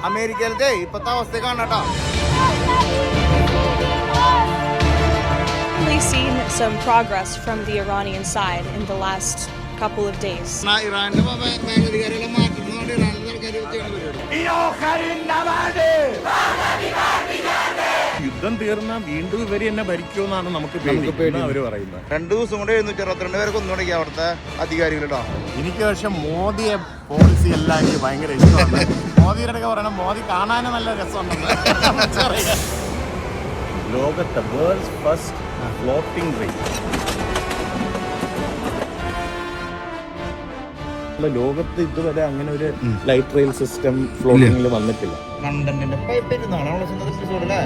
അമേരിക്കയിലത്തെ ഇപ്പോഴത്തെ അവസ്ഥ കാണട്ടോ. We've seen some progress from the Iranian side in the last couple of days. ഇറാന്റെ ഭരണാധികാരികളെ മാറ്റുന്നതുകൊണ്ട് ഇറാനിലെ ആൾക്കാർ യുദ്ധം തീർന്നാൽ വീണ്ടും ഇവര് എന്നെ ഭരിക്കുമെന്നാണ് നമുക്ക് പേടി അവര് പറയുന്നത്. 2 ദിവസം കൊണ്ട് 762 പേരെ കൊന്നുകൊടുക്കുക അവിടുത്തെ അധികാരികളുണ്ടോ. എനിക്ക് പക്ഷെ മോദിയെ പോളിസി എല്ലാം എനിക്ക് ഭയങ്കര ഇഷ്ടമാണ്. മോദിയുടെ പറയണം, മോദി കാണാനും നല്ല രസമുണ്ടെന്ന്. ലോകത്തെ വേൾഡ്സ് ഫസ്റ്റ് ഫ്ലോട്ടിംഗ് ട്രെയിൻ. ലോകത്ത് ഇതുവരെ അങ്ങനെ ഒരു ലൈറ്റ് റെയിൽ സിസ്റ്റം ഫ്ലോട്ടിംഗിൽ വന്നിട്ടില്ല. ലണ്ടനിന്റെ എപ്പിസോഡല്ലേ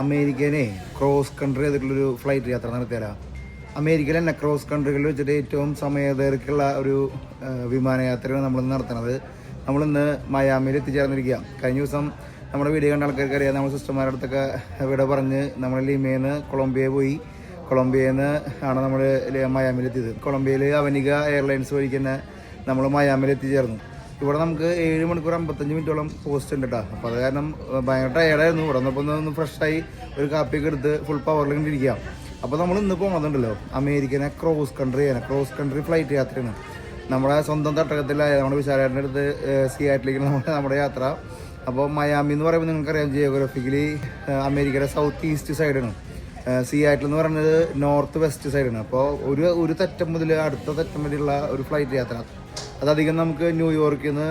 അമേരിക്കനെ ക്രോസ് കൺട്രി ചെയ്തിട്ടുള്ളൊരു ഫ്ലൈറ്റ് യാത്ര നടത്തിയാലോ. അമേരിക്കയിൽ തന്നെ ക്രോസ് കൺട്രികളിൽ വെച്ചിട്ട് ഏറ്റവും സമയദൈർഘ്യമുള്ള ഒരു വിമാനയാത്രയാണ് നമ്മളിന്ന് നടത്തുന്നത്. നമ്മളിന്ന് മയാമിയിൽ എത്തിച്ചേർന്നിരിക്കുക. കഴിഞ്ഞ ദിവസം നമ്മുടെ വീഡിയോ കണ്ട ആൾക്കാർക്ക് അറിയാം, നമ്മുടെ സിസ്റ്റർമാരുടെ അടുത്തൊക്കെ ഇവിടെ പറഞ്ഞ് നമ്മൾ ലിമയിൽ നിന്ന് കൊളംബിയ പോയി. കൊളംബിയയിൽ നിന്ന് ആണ് നമ്മൾ മയാമിൽ എത്തിയത്. കൊളംബിയയിൽ അവനിക എയർലൈൻസ് വഴിക്ക് തന്നെ നമ്മൾ മയാമിൽ എത്തിച്ചേർന്നു. ഇവിടെ നമുക്ക് 7 മണിക്കൂർ 55 മിനിറ്റോളം പോസ്റ്റ് ഉണ്ട് കേട്ടോ. അപ്പോൾ അത് കാരണം ഭയങ്കര ടയർഡായിരുന്നു. ഇവിടെ വന്നപ്പോൾ ഒന്ന് ഫ്രഷായി ഒരു കാപ്പിയൊക്കെ എടുത്ത് ഫുൾ പവറിൽ ഇരിക്കാം. അപ്പോൾ നമ്മൾ ഇന്ന് പോകുന്നുണ്ടല്ലോ അമേരിക്കനെ ക്രോസ് കൺട്രി ഫ്ലൈറ്റ് യാത്രയാണ്. നമ്മുടെ സ്വന്തം തട്ടകത്തിലായ നമ്മുടെ വിശാലേട്ടൻ്റെ അടുത്ത് സിയാറ്റിലേക്കാണ് നമ്മുടെ യാത്ര. അപ്പോൾ മയാമി എന്ന് പറയുമ്പോൾ നിങ്ങൾക്കറിയാം, ജിയോഗ്രഫിക്കലി അമേരിക്കയുടെ സൗത്ത് ഈസ്റ്റ് സൈഡാണ്. സിയാറ്റിൽ എന്ന് പറയുന്നത് നോർത്ത് വെസ്റ്റ് സൈഡാണ്. അപ്പോൾ ഒരു തെറ്റം മുതൽ അടുത്ത തെറ്റം വരെയുള്ള ഒരു ഫ്ലൈറ്റ് യാത്ര. അതധികം നമുക്ക് ന്യൂയോർക്കിൽ നിന്ന്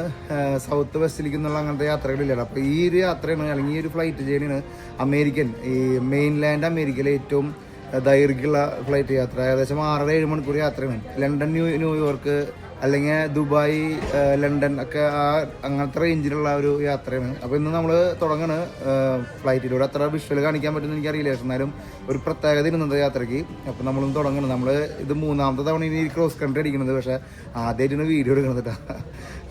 സൗത്ത് വെസ്റ്റിലേക്ക് നിന്നുള്ള അങ്ങനത്തെ യാത്രകളില്ല. അപ്പോൾ ഈ ഒരു യാത്രയാണ്, അല്ലെങ്കിൽ ഈ ഒരു ഫ്ലൈറ്റ് ജേണിയാണ് അമേരിക്കൻ, ഈ മെയിൻലാൻഡ് അമേരിക്കയിലെ ഏറ്റവും ദൈർഘ്യമുള്ള ഫ്ലൈറ്റ് യാത്ര. ഏകദേശം 6-7 മണിക്കൂർ യാത്രയാണ്. ലണ്ടൻ ന്യൂയോർക്ക് അല്ലെങ്കിൽ ദുബായ്, ലണ്ടൻ ഒക്കെ അങ്ങനത്തെ റേഞ്ചിലുള്ള ഒരു യാത്രയാണ്. അപ്പോൾ ഇന്ന് നമ്മൾ തുടങ്ങുന്നത് ഫ്ലൈറ്റിലൂടെ. അത്ര വിഷ്വൽ കാണിക്കാൻ പറ്റുമെന്ന് എനിക്കറിയില്ല, പക്ഷെ എന്നാലും ഒരു പ്രത്യേകത ഇന്നത്തെ യാത്രയ്ക്ക്. അപ്പോൾ നമ്മളൊന്ന് തുടങ്ങണം. നമ്മൾ ഇത് 3ാമത്തെ തവണ ഇനി ക്രോസ് കൺട്രി അടിക്കുന്നത്, പക്ഷേ ആദ്യമായിട്ടാണ് വീഡിയോ എടുക്കുന്നത് കേട്ടോ.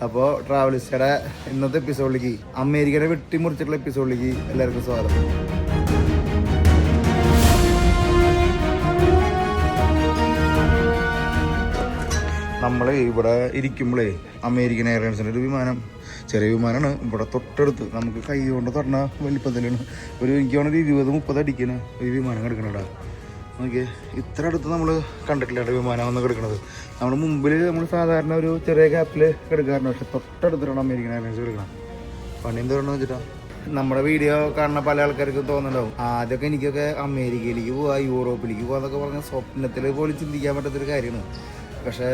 അപ്പോൾ ട്രാവലിസ്റ്റയുടെ ഇന്നത്തെ എപ്പിസോഡിലേക്ക്, അമേരിക്കനെ വെട്ടിമുറിച്ചിട്ടുള്ള എപ്പിസോഡിലേക്ക് എല്ലാവർക്കും സ്വാഗതം. നമ്മൾ ഇവിടെ ഇരിക്കുമ്പോഴേ അമേരിക്കൻ എയർലൈൻസിൻ്റെ ഒരു വിമാനം, ചെറിയ വിമാനമാണ്, ഇവിടെ തൊട്ടടുത്ത് നമുക്ക് കൈ കൊണ്ട് തൊടണ വലിപ്പത്തിലാണ്. എനിക്ക് തോന്നുന്നു 20-30 അടിക്കുന്ന ഒരു വിമാനം കിടക്കണടാ. നോക്കിയേ, ഇത്ര അടുത്ത് നമ്മൾ കണ്ടിട്ടില്ല വിമാനം വന്ന് കിടക്കുന്നത്. നമ്മുടെ മുമ്പിൽ നമ്മൾ സാധാരണ ഒരു ചെറിയ ഗ്യാപ്പിൽ കിടക്കാറുണ്ട്, പക്ഷെ തൊട്ടടുത്തിട്ടാണ് അമേരിക്കൻ എയർലൈൻസ് കിടക്കണം. പണി എന്ത് പറയണമെന്ന് വെച്ചിട്ടാ, നമ്മുടെ വീഡിയോ കാണുന്ന പല ആൾക്കാർക്ക് തോന്നുന്നുണ്ടാവും, ആദ്യമൊക്കെ എനിക്കൊക്കെ അമേരിക്കയിലേക്ക് പോവാ, യൂറോപ്പിലേക്ക് പോകാന്നൊക്കെ പറഞ്ഞ സ്വപ്നത്തിൽ പോലും ചിന്തിക്കാൻ പറ്റാത്തൊരു കാര്യമാണ്. പക്ഷേ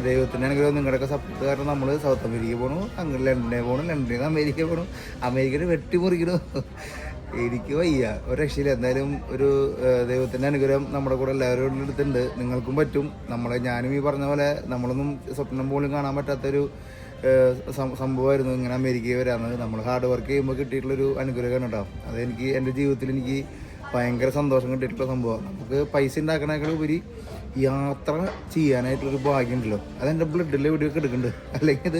ദൈവത്തിൻ്റെ അനുഗ്രഹം, നിങ്ങളുടെയൊക്കെ സപ്പോർട്ട് കാരണം നമ്മൾ സൗത്ത് അമേരിക്ക പോകണു, അങ്ങനെ ലണ്ടനെ പോകണം, ലണ്ടനിൽ നിന്ന് അമേരിക്ക പോകണം, അമേരിക്കനെ വെട്ടിമുറിക്കണു. എനിക്ക് വയ്യ, ഒരു രക്ഷയില്ല. എന്തായാലും ഒരു ദൈവത്തിൻ്റെ അനുഗ്രഹം നമ്മുടെ കൂടെ എല്ലാവരും അടുത്തുണ്ട്. നിങ്ങൾക്കും പറ്റും. ഞാനും ഈ പറഞ്ഞ പോലെ നമ്മളൊന്നും സ്വപ്നം പോലും കാണാൻ പറ്റാത്തൊരു സംഭവമായിരുന്നു ഇങ്ങനെ അമേരിക്കയിൽ വരാമെന്ന്. നമ്മൾ ഹാർഡ് വർക്ക് ചെയ്യുമ്പോൾ കിട്ടിയിട്ടുള്ളൊരു അനുഗ്രഹമാണ് കേട്ടോ. അതെനിക്ക് എൻ്റെ ജീവിതത്തിൽ എനിക്ക് ഭയങ്കര സന്തോഷം കിട്ടിയിട്ടുള്ള സംഭവമാണ്. നമുക്ക് പൈസ ഉണ്ടാക്കണേക്കാൾ ഉപരി യാത്ര ചെയ്യാനായിട്ടുള്ളൊരു ഭാഗ്യം ഉണ്ടല്ലോ, അതെൻ്റെ ബ്ലഡിലെ എവിടെയൊക്കെ എടുക്കുന്നുണ്ട്. അല്ലെങ്കിൽ ഇത്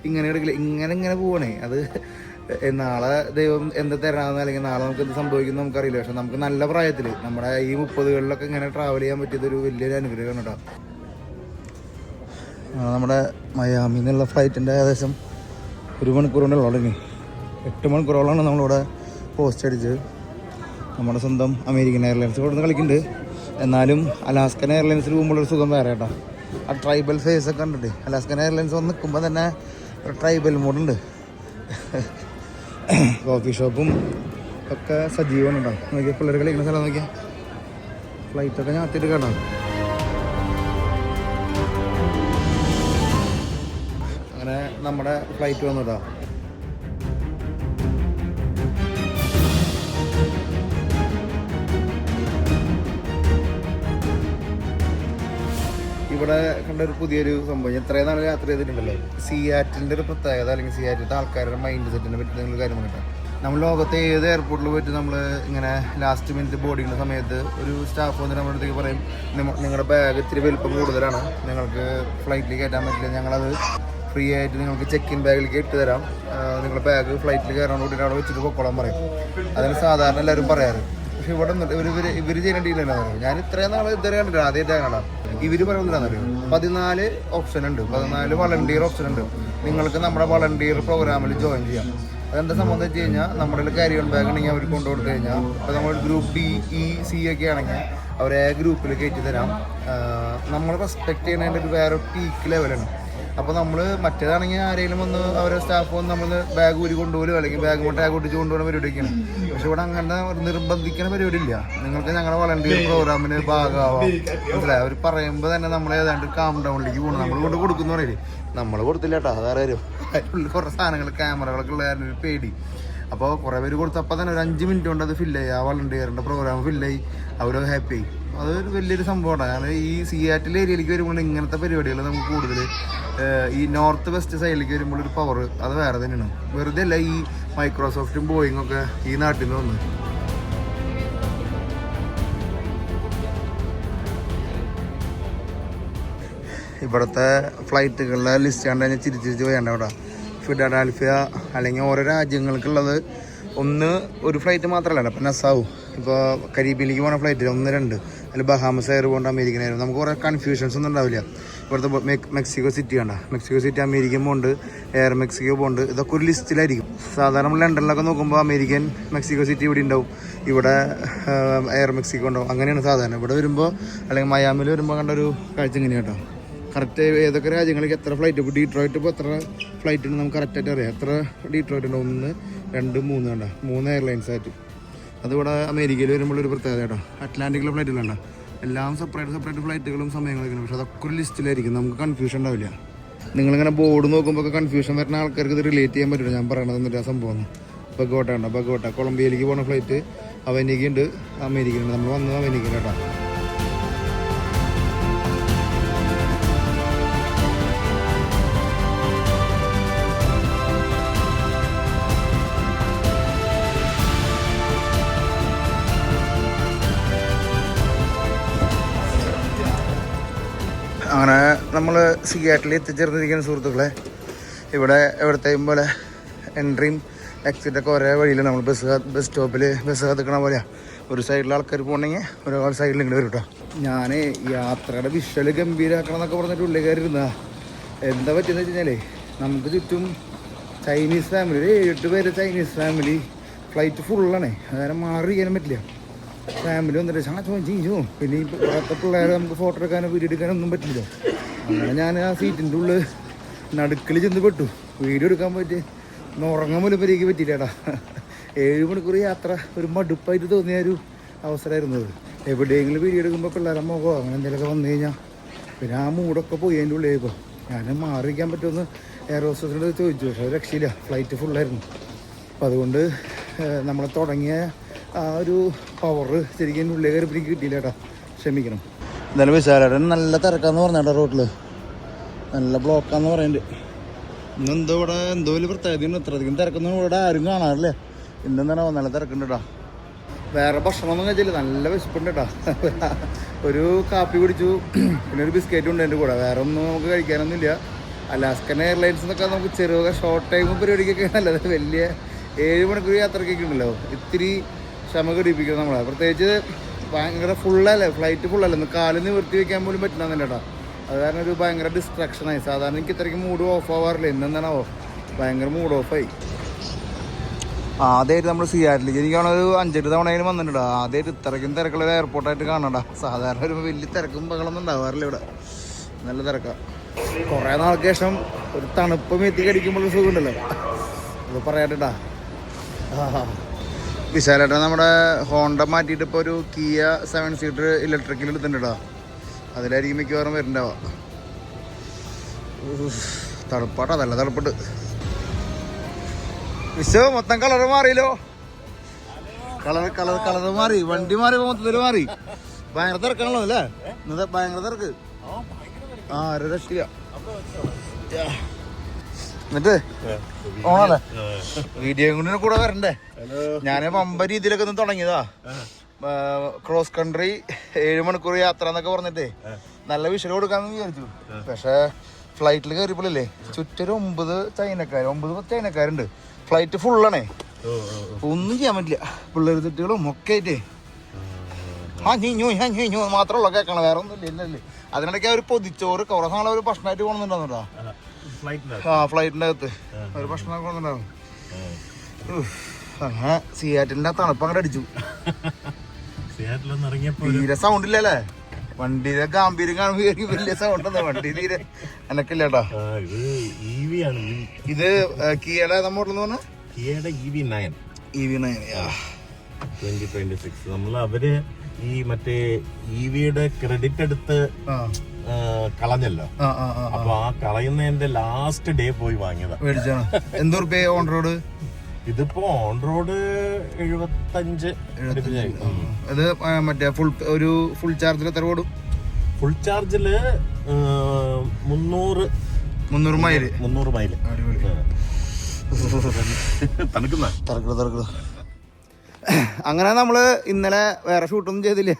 ഇങ്ങനെ എടുക്കില്ല, ഇങ്ങനെ പോകണേ. അത് നാളെ ദൈവം എന്ത് തരാമെന്ന്, അല്ലെങ്കിൽ നാളെ നമുക്ക് എന്ത് സംഭവിക്കുന്നു നമുക്കറിയില്ല. പക്ഷെ നമുക്ക് നല്ല പ്രായത്തിൽ നമ്മുടെ ഈ 30കളിലൊക്കെ ഇങ്ങനെ ട്രാവൽ ചെയ്യാൻ പറ്റിയതൊരു വലിയൊരു അനുഗ്രഹമാണ് കേട്ടോ. നമ്മുടെ മയാമിൽ നിന്നുള്ള ഫ്ലൈറ്റിൻ്റെ ഏകദേശം 1 മണിക്കൂർ കൊണ്ടുള്ള തുടങ്ങി. 8 മണിക്കൂറോളമാണ് നമ്മളിവിടെ പോസ്റ്റ് അടിച്ചത്. നമ്മുടെ സ്വന്തം അമേരിക്കൻ എയർലൈൻസ് ഇവിടെ നിന്ന് കളിക്കുന്നുണ്ട്. എന്നാലും അലാസ്കൻ എയർലൈൻസിൽ പോകുമ്പോഴൊരു സുഖം വേറെ കേട്ടോ. ആ ട്രൈബൽ ഫേസ് ഒക്കെ കണ്ടിട്ട് അലാസ്കൻ എയർലൈൻസ് വന്ന് നിൽക്കുമ്പോൾ തന്നെ ഒരു ട്രൈബൽ മോഡുണ്ട്. കോഫി ഷോപ്പും ഒക്കെ സജീവമാണ് കേട്ടോ. നോക്കിയാൽ പിള്ളേർ കളിക്കുന്ന സ്ഥലം നോക്കിയാൽ ഫ്ലൈറ്റൊക്കെ ഞാത്തിട്ട് കേട്ടോ. അങ്ങനെ നമ്മുടെ ഫ്ലൈറ്റ് വന്നു കേട്ടോ. ഇവിടെ കണ്ട ഒരു പുതിയൊരു സംഭവം, ഇത്രയും നാൾ യാത്ര ചെയ്തിട്ടുണ്ടല്ലോ, സിയാറ്റിൻ്റെ ഒരു പ്രത്യേകത, അല്ലെങ്കിൽ സിയാറ്റിലത്തെ ആൾക്കാരുടെ മൈൻഡ് സെറ്റിനെ പറ്റി നിങ്ങൾ കാര്യം പറഞ്ഞിട്ട്, നമ്മൾ ലോകത്തെ ഏത് എയർപോർട്ടിൽ പോയിട്ട് നമ്മൾ ഇങ്ങനെ ലാസ്റ്റ് മിനിറ്റ് ബോർഡിങ്ങിൻ്റെ സമയത്ത് ഒരു സ്റ്റാഫ് വന്നിട്ട് നമ്മുടെ അടുത്തേക്ക് പറയും, നിങ്ങളുടെ ബാഗ് ഇത്തിരി വലിപ്പം കൂടുതലാണ്, നിങ്ങൾക്ക് ഫ്ലൈറ്റിൽ കയറ്റാൻ പറ്റില്ല, ഞങ്ങളത് ഫ്രീ ആയിട്ട് നിങ്ങൾക്ക് ചെക്ക് ഇൻ ബാഗിലേക്ക് ഇട്ട് തരാം, നിങ്ങളുടെ ബാഗ് ഫ്ലൈറ്റിൽ കയറാൻ കൂട്ടിയിട്ട് അവിടെ വെച്ചിട്ട് പൊക്കോളാൻ പറയും. അതിന് സാധാരണ എല്ലാവരും പറയാറ്. പക്ഷെ ഇവിടെ ഇവര് ചെയ്യുന്ന ഡീലല്ല. ഞാൻ ഇത്രയും നാൾ ഇതുവരെ കണ്ടില്ല, ആദ്യമായിട്ടാണ് കാണാം. ഇവര് പറയുന്നറിയോ 14 ഓപ്ഷൻ ഉണ്ട്, 14 വളണ്ടിയർ ഓപ്ഷൻ ഉണ്ട്. നിങ്ങൾക്ക് നമ്മുടെ വളണ്ടിയർ പ്രോഗ്രാമിൽ ജോയിൻ ചെയ്യാം. അതെന്താ സംഭവം എന്ന് വെച്ച് കഴിഞ്ഞാൽ നമ്മുടെ ക്യാരി ഓൺ ബാഗ് ഉണ്ടെങ്കിൽ അവർ കൊണ്ടുകൊടുത്തു കഴിഞ്ഞാൽ, ഇപ്പോൾ നമ്മൾ ഗ്രൂപ്പ് ഡി ഇ സി ഒക്കെ ആണെങ്കിൽ അവരെ ഗ്രൂപ്പിൽ കയറ്റി തരാം. നമ്മൾ റെസ്പെക്ട് ചെയ്യുന്നതിൻ്റെ ഒരു വേറെ പീക്ക് ലെവലാണ്. അപ്പോൾ നമ്മൾ മറ്റേതാണെങ്കിൽ ആരെങ്കിലും വന്ന് അവരെ സ്റ്റാഫ് വന്ന് നമ്മൾ ബാഗ് ഊരി കൊണ്ടുപോലും അല്ലെങ്കിൽ ബാഗ് ടാഗ് ഒട്ടിച്ച് കൊണ്ടുപോകുന്ന പരിപാടിയൊക്കെയാണ്. പക്ഷെ ഇവിടെ അങ്ങനെ നിർബന്ധിക്കുന്ന പരിപാടി ഇല്ല. നിങ്ങൾക്ക് ഞങ്ങളുടെ വളണ്ടിയർ പ്രോഗ്രാമിന് ഭാഗമാവാം. മനസ്സിലായി? അവർ പറയുമ്പോൾ തന്നെ നമ്മൾ ഏതാണ്ട് കാം ഡൗണിലേക്ക് പോകണം. നമ്മൾ കൊണ്ട് കൊടുക്കുന്ന പറയില്ലേ, നമ്മൾ കൊടുത്തില്ല കേട്ടോ. അതാരെ വരും അതിനുള്ളിൽ കുറേ സാധനങ്ങൾ ക്യാമറകളൊക്കെ ഉള്ള കാരണം ഒരു പേടി. അപ്പോൾ കുറേ പേര് കൊടുത്തപ്പോൾ തന്നെ ഒരു 5 മിനിറ്റ് കൊണ്ട് അത് ഫില്ലായി. ആ വളണ്ടിയറിൻ്റെ പ്രോഗ്രാം ഫില്ലായി, അവർ ഹാപ്പി ആയി. അതൊരു വലിയൊരു സംഭവമാണ്. കാരണം ഈ സിയാറ്റിൽ ഏരിയയിലേക്ക് വരുമ്പോൾ ഇങ്ങനത്തെ പരിപാടികൾ നമുക്ക് കൂടുതൽ ഈ നോർത്ത് വെസ്റ്റ് സൈഡിലേക്ക് വരുമ്പോൾ ഒരു പവർ അത് വേറെ തന്നെയാണ്. വെറുതെ അല്ല ഈ മൈക്രോസോഫ്റ്റും ബോയിങ്ങൊക്കെ ഈ നാട്ടിൽ നിന്ന് വന്നു. ഇവിടുത്തെ ഫ്ലൈറ്റുകളുടെ ലിസ്റ്റ് കണ്ട് കഴിഞ്ഞാൽ ചിരിച്ച് വേണ്ട. ഇവിടെ ഫിലാഡൽഫിയ അല്ലെങ്കിൽ ഓരോ രാജ്യങ്ങൾക്കുള്ളത് ഒരു ഫ്ലൈറ്റ് മാത്രമല്ല. ഇപ്പം നസാവും, ഇപ്പോൾ കരീബിയനിലേക്ക് പോകുന്ന ഫ്ലൈറ്റ് 1, 2, അതിൽ ബഹാമസ് എയർ പോകേണ്ട അമേരിക്കൻ എയർ. നമുക്ക് കുറേ കൺഫ്യൂഷൻസ് ഒന്നും ഉണ്ടാവില്ല. ഇവിടുത്തെ മെക്സിക്കോ സിറ്റി കണ്ട, മെക്സിക്കോ സിറ്റി അമേരിക്കൻ പോകുന്നുണ്ട്, എയർ മെക്സിക്കോ പോകുന്നുണ്ട്. ഇതൊക്കെ ഒരു ലിസ്റ്റിലായിരിക്കും. സാധാരണ ലണ്ടനിലൊക്കെ നോക്കുമ്പോൾ അമേരിക്കൻ മെക്സിക്കോ സിറ്റി ഇവിടെ ഉണ്ടാവും, ഇവിടെ എയർ മെക്സിക്കോ ഉണ്ടാവും. അങ്ങനെയാണ് സാധാരണ. ഇവിടെ വരുമ്പോൾ അല്ലെങ്കിൽ മയാമിൽ വരുമ്പോൾ കണ്ട ഒരു കാഴ്ച ഇങ്ങനെയാണ് കേട്ടോ. കറക്റ്റ് ഏതൊക്കെ രാജ്യങ്ങളിലേക്ക് എത്ര ഫ്ലൈറ്റ്, ഇപ്പോൾ ഡീട്രോയിറ്റ് ഇപ്പോൾ എത്ര ഫ്ലൈറ്റ് ഉണ്ട് നമുക്ക് കറക്റ്റായിട്ട് അറിയാം. എത്ര ഡീട്രോയിറ്റ് ഉണ്ട്? 1, 2, 3 കണ്ട, 3 എയർലൈൻസ് ആയിട്ട്. അതിവിടെ അമേരിക്കയിൽ വരുമ്പോൾ ഒരു പ്രത്യേകത കേട്ടോ. അറ്റ്ലാന്റിക്കിലെ ഫ്ലൈറ്റുകളുണ്ട എല്ലാം സെപ്പറേറ്റ് ഫ്ലൈറ്റുകളും സമയങ്ങളൊക്കെ. പക്ഷെ അതൊക്കെ ഒരു ലിസ്റ്റിലായിരിക്കും, നമുക്ക് കൺഫ്യൂഷൻ ഉണ്ടാവില്ല. നിങ്ങളിങ്ങനെ ബോർഡ് നോക്കുമ്പോൾ കൺഫ്യൂഷൻ വരുന്ന ആൾക്കാർക്ക് ഇത് റിലേറ്റ് ചെയ്യാൻ പറ്റില്ല. ഞാൻ പറയണത് എന്നിട്ട് ആ സംഭവം ബഗോട്ട കൊളംബിയയിലേക്ക് പോകുന്ന ഫ്ലൈറ്റ് അവനിക്കുണ്ട്, അമേരിക്കയിലുണ്ട്. നമ്മൾ വന്നത് അമേരിക്കയിൽ കേട്ടോ. അങ്ങനെ നമ്മൾ സിയാറ്റിൽ എത്തിച്ചേർന്നിരിക്കുന്ന സുഹൃത്തുക്കളെ, ഇവിടെ എവിടത്തെയും പോലെ എൻട്രിയും എക്സിറ്റൊക്കെ ഒരേ വഴിയിലാണ്. നമ്മൾ ബസ് സ്റ്റോപ്പിൽ ബസ് കാത്തിക്കണ പോലെയാണ്. ഒരു സൈഡിൽ ആൾക്കാർ പോകണമെങ്കിൽ ഒരു സൈഡിൽ ഇങ്ങനെ വരും കേട്ടോ. ഞാൻ യാത്രയുടെ വിഷ്വൽ ഗംഭീരമാക്കണം എന്നൊക്കെ പറഞ്ഞിട്ട് ഉള്ളിൽ കയറി ഇരുന്നാ എന്താ പറ്റിയെന്ന് വെച്ച് കഴിഞ്ഞാൽ, നമുക്ക് ചുറ്റും ചൈനീസ് ഫാമിലി, ഒരു 7-8 പേര് ചൈനീസ് ഫാമിലി. ഫ്ലൈറ്റ് ഫുള്ളാണേ, അതായത് മാറി ചെയ്യാനും പറ്റില്ല. ഫാമിലി വന്നിട്ട് ചോദിച്ചു. പിന്നെ ഈ പുറത്തെ പിള്ളേരെ നമുക്ക് ഫോട്ടോ എടുക്കാനോ വീഡിയോ എടുക്കാനോ ഒന്നും പറ്റില്ല. അങ്ങനെ ഞാൻ ആ സീറ്റിൻ്റെ ഉള്ളിൽ നടുക്കിൽ ചെന്ന് പെട്ടു. വീഡിയോ എടുക്കാൻ പറ്റി ഉറങ്ങാൻ പോലും എനിക്ക് പറ്റിയില്ലേടാ. 7 മണിക്കൂർ യാത്ര ഒരു മടുപ്പായിട്ട് തോന്നിയ ഒരു അവസരമായിരുന്നത്. എവിടെയെങ്കിലും വീഡിയോ എടുക്കുമ്പോൾ പിള്ളേരെ മുഖമോ അങ്ങനെ എന്തെങ്കിലുമൊക്കെ വന്നു കഴിഞ്ഞാൽ പിന്നെ ആ മൂടൊക്കെ പോയി അതിൻ്റെ ഉള്ളിലേക്കോ. ഞാൻ മാറിയിരിക്കാൻ പറ്റുമെന്ന് എയർ ഹോസ്റ്റസിനോട് ചോദിച്ചു, പക്ഷേ രക്ഷയില്ല, ഫ്ലൈറ്റ് ഫുള്ളായിരുന്നു. അപ്പോൾ അതുകൊണ്ട് നമ്മൾ തുടങ്ങിയ ആ ഒരു പവർ ശരിക്കും ഉള്ളിൽ കയറിപ്പിടിക്ക് കിട്ടിയില്ല കേട്ടോ, ക്ഷമിക്കണം. എന്തായാലും വിശാലേട്ടൻ നല്ല തിരക്കാന്ന് പറഞ്ഞേട്ടാ, റോട്ടിൽ നല്ല ബ്ലോക്കാന്ന് പറയുന്നുണ്ട്. ഇന്നെന്തോ ഇവിടെ എന്തോ വലിയ പ്രത്യേകതയുണ്ട്, ഇത്രയധികം തിരക്കൊന്നും ഇവിടെ ആരും കാണാറില്ലേ. ഇന്നെന്താണോ നല്ല തിരക്കുണ്ട് കേട്ടോ. വേറെ ഭക്ഷണമൊന്നും കഴിച്ചില്ല, നല്ല വിശപ്പുണ്ട് കേട്ടോ. ഒരു കാപ്പി കുടിച്ചു, പിന്നെ ഒരു ബിസ്ക്കറ്റും ഉണ്ട് എൻ്റെ കൂടെ. വേറെ ഒന്നും നമുക്ക് കഴിക്കാനൊന്നുമില്ല. അലാസ്കൻ എയർലൈൻസ് എന്നൊക്കെ നമുക്ക് ചെറുക ഷോർട്ട് ടൈം പരിപാടിക്കൊക്കെ നല്ലത്. വലിയ 7 മണിക്കൂർ യാത്രക്കൊക്കെ ഉണ്ടല്ലോ, ഇത്തിരി ക്ഷമ ഘടിപ്പിക്കുന്നത് നമ്മളെ. പ്രത്യേകിച്ച് ഭയങ്കര ഫുള്ളല്ലേ, ഫ്ലൈറ്റ് ഫുള്ളല്ലേ, ഒന്ന് കാലിൽ നിവർത്തി വയ്ക്കാൻ പോലും പറ്റുന്നില്ല കേട്ടോ. അത് കാരണം ഒരു ഭയങ്കര ഡിസ്ട്രാക്ഷനായി. സാധാരണ എനിക്ക് ഇത്രയ്ക്ക് മൂഡ് ഓഫ് ആവാറില്ല, ഇന്നെന്താണോ ഭയങ്കര മൂഡ് ഓഫായി. ആദ്യമായിട്ട് നമ്മൾ സിയാറ്റിലേക്ക് എനിക്കാണ് ഒരു 5-8 തവണയും വന്നിട്ടുണ്ട്. ആദ്യമായിട്ട് ഇത്രയ്ക്കും തിരക്കുള്ള ഒരു എയർപോർട്ടായിട്ട് കാണണ്ട. സാധാരണ ഒരു വലിയ തിരക്കും ബഹളമൊന്നും ഉണ്ടാവാറില്ല ഇവിടെ, നല്ല തിരക്കാണ്. കുറേ നാൾക്ക് ശേഷം ഒരു തണുപ്പ് മെത്തി കടിക്കുമ്പോൾ സുഖം ഉണ്ടല്ലോ, അത് പറയാട്ടാ. വിശാലേട്ടാ നമ്മുടെ ഹോണ്ട മാറ്റിയിട്ട് ഇപ്പോൾ ഒരു കിയ 7 സീറ്റർ ഇലക്ട്രിക്കൽ എടുത്തിട്ടുണ്ടോ, അതിലായിരിക്കും മിക്കവാറും വരുന്നുണ്ടാവുക. തണുപ്പാട്ടോ, നല്ല തണുപ്പുണ്ട്. വിശോ മൊത്തം കളറ് മാറിയല്ലോ, കളർ മാറി, വണ്ടി മാറി, മൊത്തത്തിൽ മാറി. ഭയങ്കര തിരക്കാണല്ലോ അല്ലേ ഇന്നത്തെ, ഭയങ്കര തിരക്ക്. ആരും രക്ഷയില്ല. എന്നിട്ട് ഓണല്ലേ വീഡിയോയും കൊണ്ട് കൂടെ വരണ്ടേ. ഞാൻ പമ്പ രീതിയിലൊക്കെ ഒന്ന് തുടങ്ങിയതാ. ക്രോസ് കൺട്രി 7 മണിക്കൂർ യാത്ര എന്നൊക്കെ പറഞ്ഞിട്ടേ നല്ല വിഷയം കൊടുക്കാന്ന് വിചാരിച്ചു. പക്ഷെ ഫ്ലൈറ്റിൽ കയറിയപ്പോഴല്ലേ ചുറ്റൊരു 9 ചൈനക്കാരുണ്ട്. ഫ്ലൈറ്റ് ഫുള്ളാണേ, ഒന്നും ചെയ്യാൻ പറ്റില്ല. പിള്ളേർ തെറ്റുകളും ഒക്കെ ആയിട്ടേ മാത്രമുള്ള കേൾക്കണം, വേറെ ഒന്നും ഇല്ലല്ലേ. അതിനിടയ്ക്ക് അവർ പൊതിച്ചോറ് കുറേ സാധനം ഒരു ഭക്ഷണമായിട്ട് കൊണ്ടുവന്നിട്ടുണ്ടോ? ഫ്ലൈറ്റിന്റെ അകത്ത് ഒരു ഭക്ഷണം കൊണ്ടുവന്നിട്ടുണ്ടാവും. അങ്ങനെ സിയാറ്റിലിന്റെ തണുപ്പ് അങ്ങോട്ട് അടിച്ചു. തീരെ സൗണ്ട് ഇല്ലല്ലേ വണ്ടിയിലെ ഗാംഭീര്യം കാണുമ്പോ വലിയ സൗണ്ട് എന്താ വണ്ടി തീരെ എനക്കില്ലേട്ടാ. ഇത് കിയയുടെ മോഡൽ എന്ന് പറഞ്ഞാൽ EV9 2026. അവര് ഈ മറ്റേ EVയുടെ ക്രെഡിറ്റ് എടുത്ത് കളഞ്ഞല്ലോ. അപ്പൊ ആ കളയുന്നതിന്റെ ലാസ്റ്റ് ഡേ പോയി വാങ്ങിയതാ. മേടിച്ചാണ്. എന്തോ റുപ്യ ഓൺ റോഡ്? ഇതിപ്പോ ഓൺ റോഡ് 75. ഇത് മറ്റേ ഫുൾ ചാർജിൽ എത്ര ഓടും? ഫുൾ ചാർജില് 300 മൈല്. അങ്ങനെ നമ്മള് ഇന്നലെ വേറെ ഷൂട്ടൊന്നും ചെയ്തില്ല.